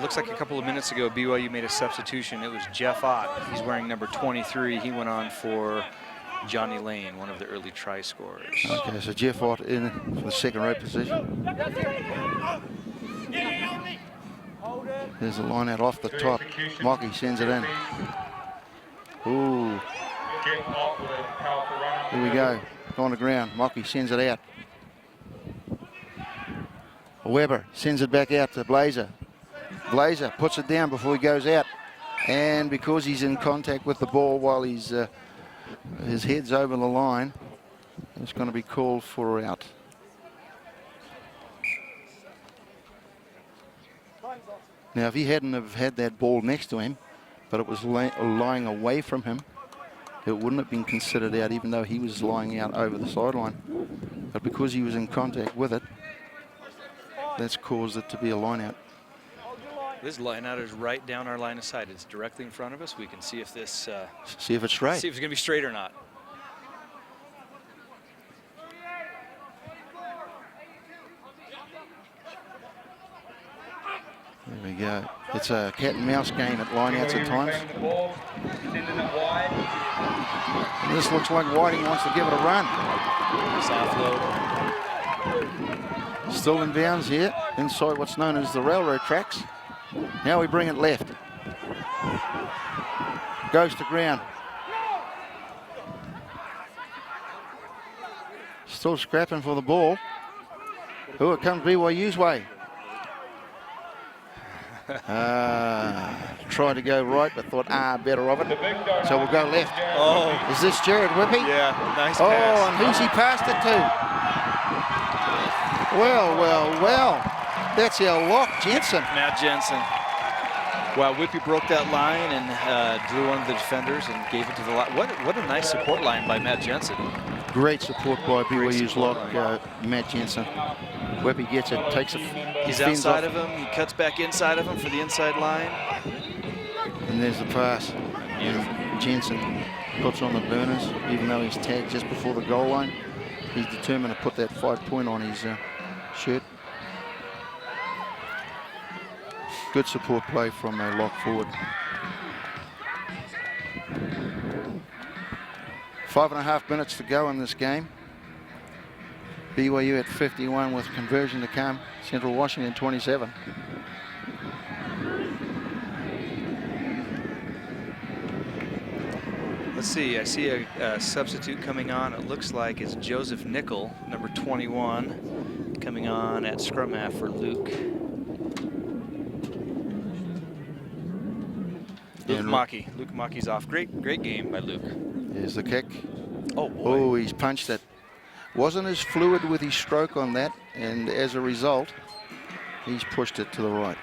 Looks like a couple of minutes ago, BYU made a substitution. It was Jeff Ott. He's wearing number 23. He went on for Johnny Lane, one of the early try scorers. Okay, so Jeff Ott in for the second row position. There's a line out off the top. Mocky sends it in. Ooh. Here we go. On the ground. Mocky sends it out. Weber sends it back out to Blazer. Blazer puts it down before he goes out. And because he's in contact with the ball while he's his head's over the line, it's going to be called for out. Now, if he hadn't have had that ball next to him, but it was lying away from him, it wouldn't have been considered out, even though he was lying out over the sideline. But because he was in contact with it, that's caused it to be a line out. This line out is right down our line of sight. It's directly in front of us. We can see if this See if it's straight. see if it's going to be straight or not. There we go. It's a cat and mouse game at lineouts at times. And this looks like Whiting wants to give it a run. South load. Still in bounds here, inside what's known as the railroad tracks. Now we bring it left. Goes to ground. Still scrapping for the ball. Oh, it comes BYU's way. Tried to go right, but thought, better of it. So we'll go left. Oh, Is this Jared Whippy? yeah, nice Oh, pass. and who's he passed it to? Well. That's our lock, Jensen. Matt Jensen. Well, Whippy broke that line and drew one of the defenders and gave it to the line. What a nice support line by Matt Jensen. Great support by BYU's support lock, Matt Jensen. Whippy gets it, takes it. He's fins outside off, of him. He cuts back inside of him for the inside line. and there's the pass. Beautiful. And Jensen puts on the burners, even though he's tagged just before the goal line. He's determined to put that 5 point on his shirt. Good support play from a lock forward. 5.5 minutes to go in this game. BYU at 51 with conversion to come. Central Washington 27. Let's see. I see a substitute coming on. It looks like it's Joseph Nickel, number 21, coming on at scrum half for Luke. Luke Maki. Luke Maki's off. Great game by Luke. Here's the kick. Oh, boy. Oh, he's punched it. Wasn't as fluid with his stroke on that, and as a result, he's pushed it to the right.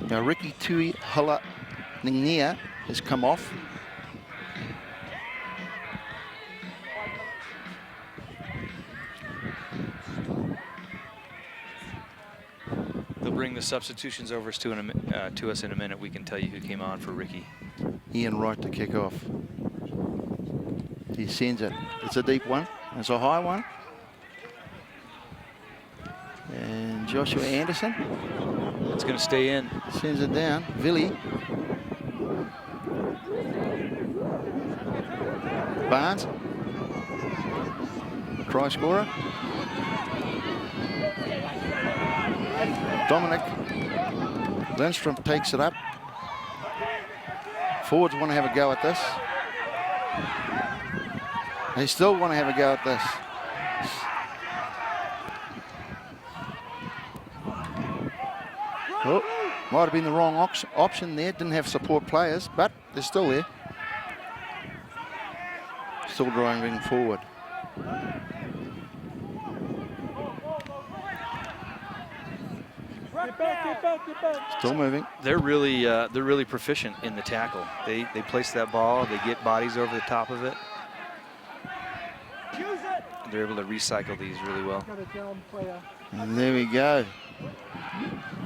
Now, Ricky Tui Hala Ningia has come off. They'll bring the substitutions over to us in a minute. We can tell you who came on for Ricky. Ian Wright to kick off. He sends it. It's a deep one. It's a high one. And Joshua Anderson It's going to stay in. sends it down. Vili. Barnes. Try scorer. Dominic Lindstrom takes it up. Forwards want to have a go at this. They still want to have a go at this. Oh, might have been the wrong option there. Didn't have support players, but they're still there. Still driving forward. Still moving. They're really proficient in the tackle. They place that ball, they get bodies over the top of it. They're able to recycle these really well. And there we go.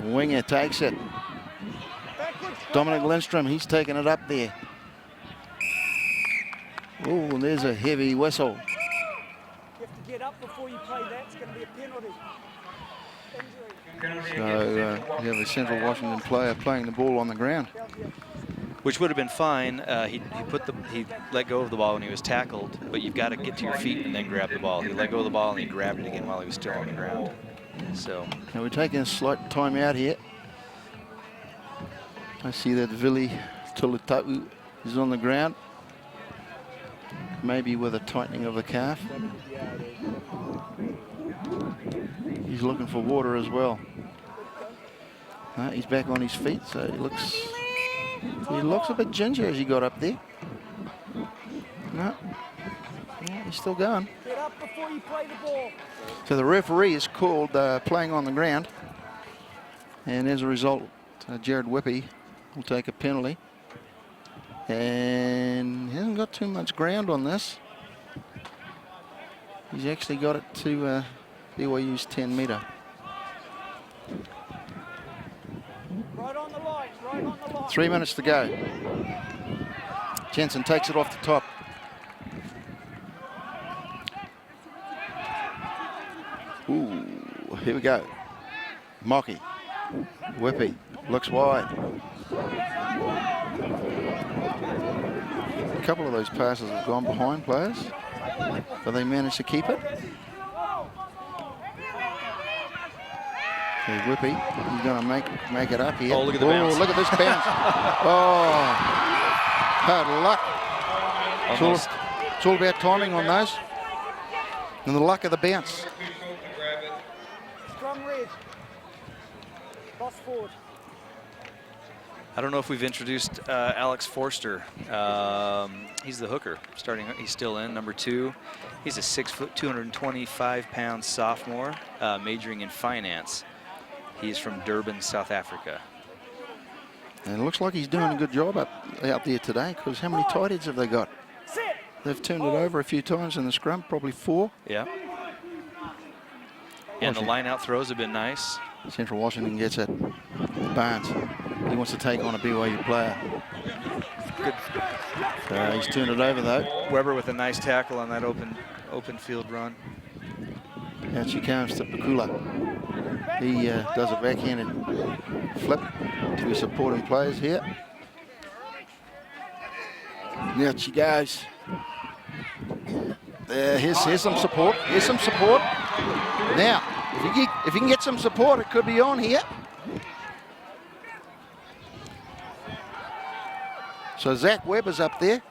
Winger takes it. Dominic Lindstrom, he's taking it up there. Oh, there's a heavy whistle. You have to get up before you play that. It's going to be a penalty. Injury. So you have a Central Washington player playing the ball on the ground. Which would have been fine. He let go of the ball when he was tackled, but you've got to get to your feet and then grab the ball. He let go of the ball and he grabbed it again while he was still on the ground. So Now we're taking a slight time out here. I see that Vili Tulutau is on the ground, maybe with a tightening of the calf. He's looking for water as well. He's back on his feet, so he looks a bit ginger as he got up there. No, yeah, he's still going. Get up before you play the ball. So the referee is called playing on the ground, and as a result, Jared Whippy will take a penalty. And he hasn't got too much ground on this. He's actually got it to BYU's 10-metre. Right on the line, right on the line. 3 minutes to go. Jensen takes it off the top. Ooh, here we go. Mocky. Whippy looks wide. A couple of those passes have gone behind players, but they managed to keep it. Okay, Whippy, he's going to make it up here. Oh, look at the bounce. Look at this bounce. Oh, hard luck. It's all about timing on those. And the luck of the bounce. Scrum red. Boss forward. I don't know if we've introduced Alex Forster. He's the hooker starting. He's still in, number 2. He's a 6 foot, 225-pound sophomore, majoring in finance. He's from Durban, South Africa. And it looks like he's doing a good job out there today, because how many tight heads have they got? They've turned it over a few times in the scrum, probably 4. Yeah. And the line-out throws have been nice. Central Washington gets it. Barnes, he wants to take on a BYU player. Good. He's turned it over though. Weber with a nice tackle on that open field run. Out she comes to Pakula. He does a backhanded flip to his supporting players here. Out she goes. Here's some support. Here's some support. Now, if you can get some support, it could be on here. So Zach Weber's up there.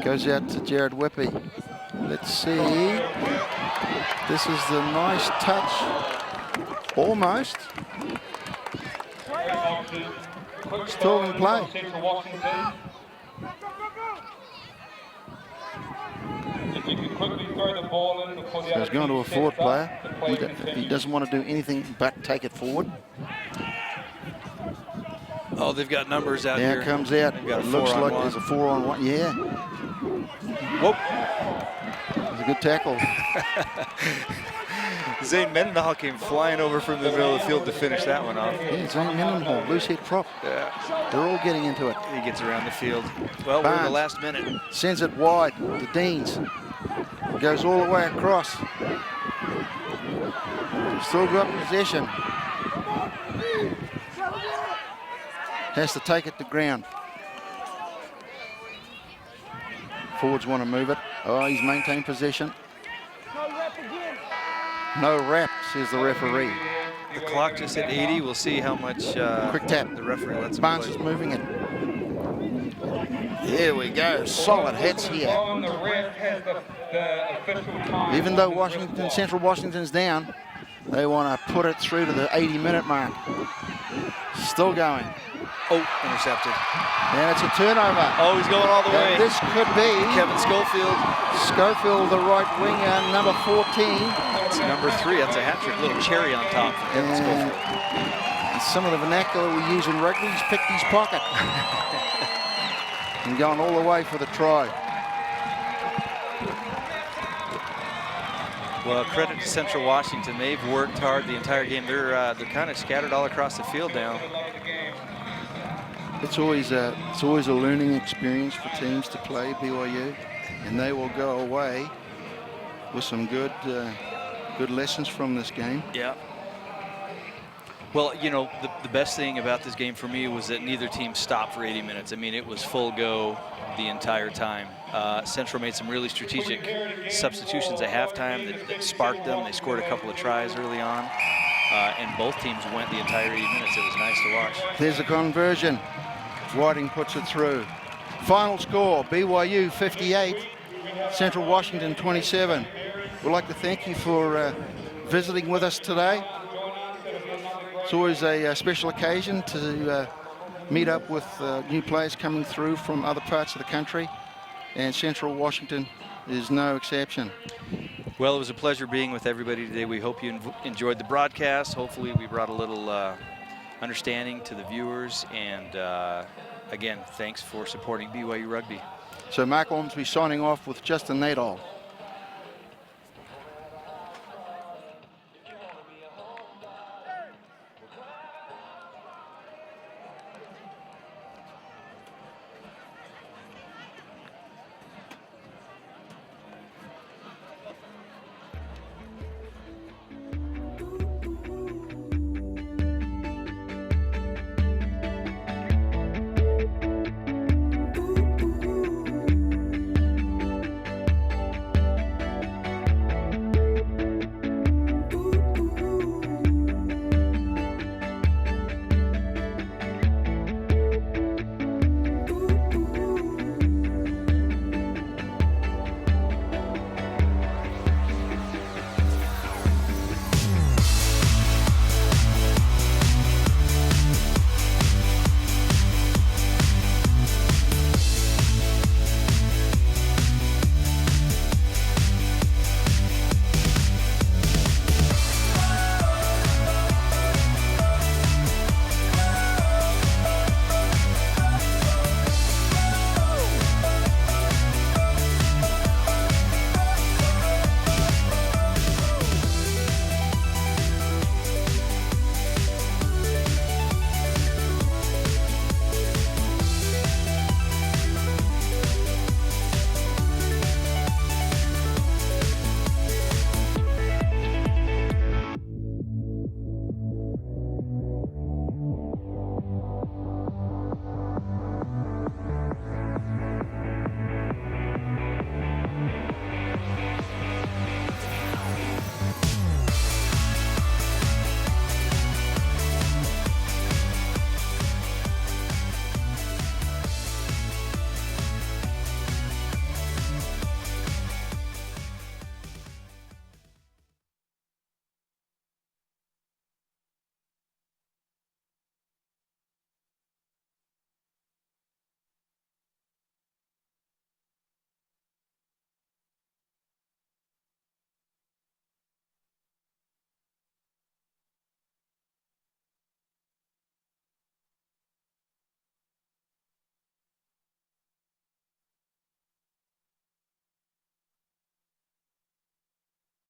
Goes out to Jared Whippy. Let's see. This is the nice touch. Almost. Still in play. So he's going to a forward player. He doesn't want to do anything but take it forward. Oh, they've got numbers out here. Now comes out. It looks like there's a 4-on-1. Yeah. Whoop. It's a good tackle. Zane Mendenhall came flying over from the middle of the field to finish that one off. Yeah, Zane Mendenhall, loose head prop. Yeah. They're all getting into it. He gets around the field. Well, we're in the last minute. Sends it wide to Deans. Goes all the way across. Still got possession. Has to take it to ground. Forwards want to move it. Oh, he's maintained possession. No rap again. No rap, says the referee. The clock just hit 80. We'll see how much Quick tap. the referee lets him Barnes play. is moving it. Here we go. Solid hits here. Even though Central Washington's down, they want to put it through to the 80-minute mark. Still going. Oh, intercepted. And it's a turnover. Oh, he's going all the way. And this could be Kevin Schofield. Schofield, the right winger, number 14. That's number 3. That's a hat trick. Little cherry on top for Kevin Schofield. And some of the vernacular we use in rugby, he's picked his pocket. And gone all the way for the try. Well, credit to Central Washington. They've worked hard the entire game. They're kind of scattered all across the field now. It's always a learning experience for teams to play BYU, and they will go away with some good lessons from this game. Yeah. Well, you know, the best thing about this game for me was that neither team stopped for 80 minutes. I mean, it was full go the entire time. Central made some really strategic substitutions at halftime that sparked them. They scored a couple of tries early on, and both teams went the entire 80 minutes. It was nice to watch. There's a conversion. Whiting puts it through. Final score, BYU 58, Central Washington 27. We'd like to thank you for visiting with us today. It's always a special occasion to meet up with new players coming through from other parts of the country, and Central Washington is no exception. Well, it was a pleasure being with everybody today. We hope you enjoyed the broadcast. Hopefully we brought a little understanding to the viewers, and again, thanks for supporting BYU Rugby. So Mark Ormsby signing off with Justin Nadal.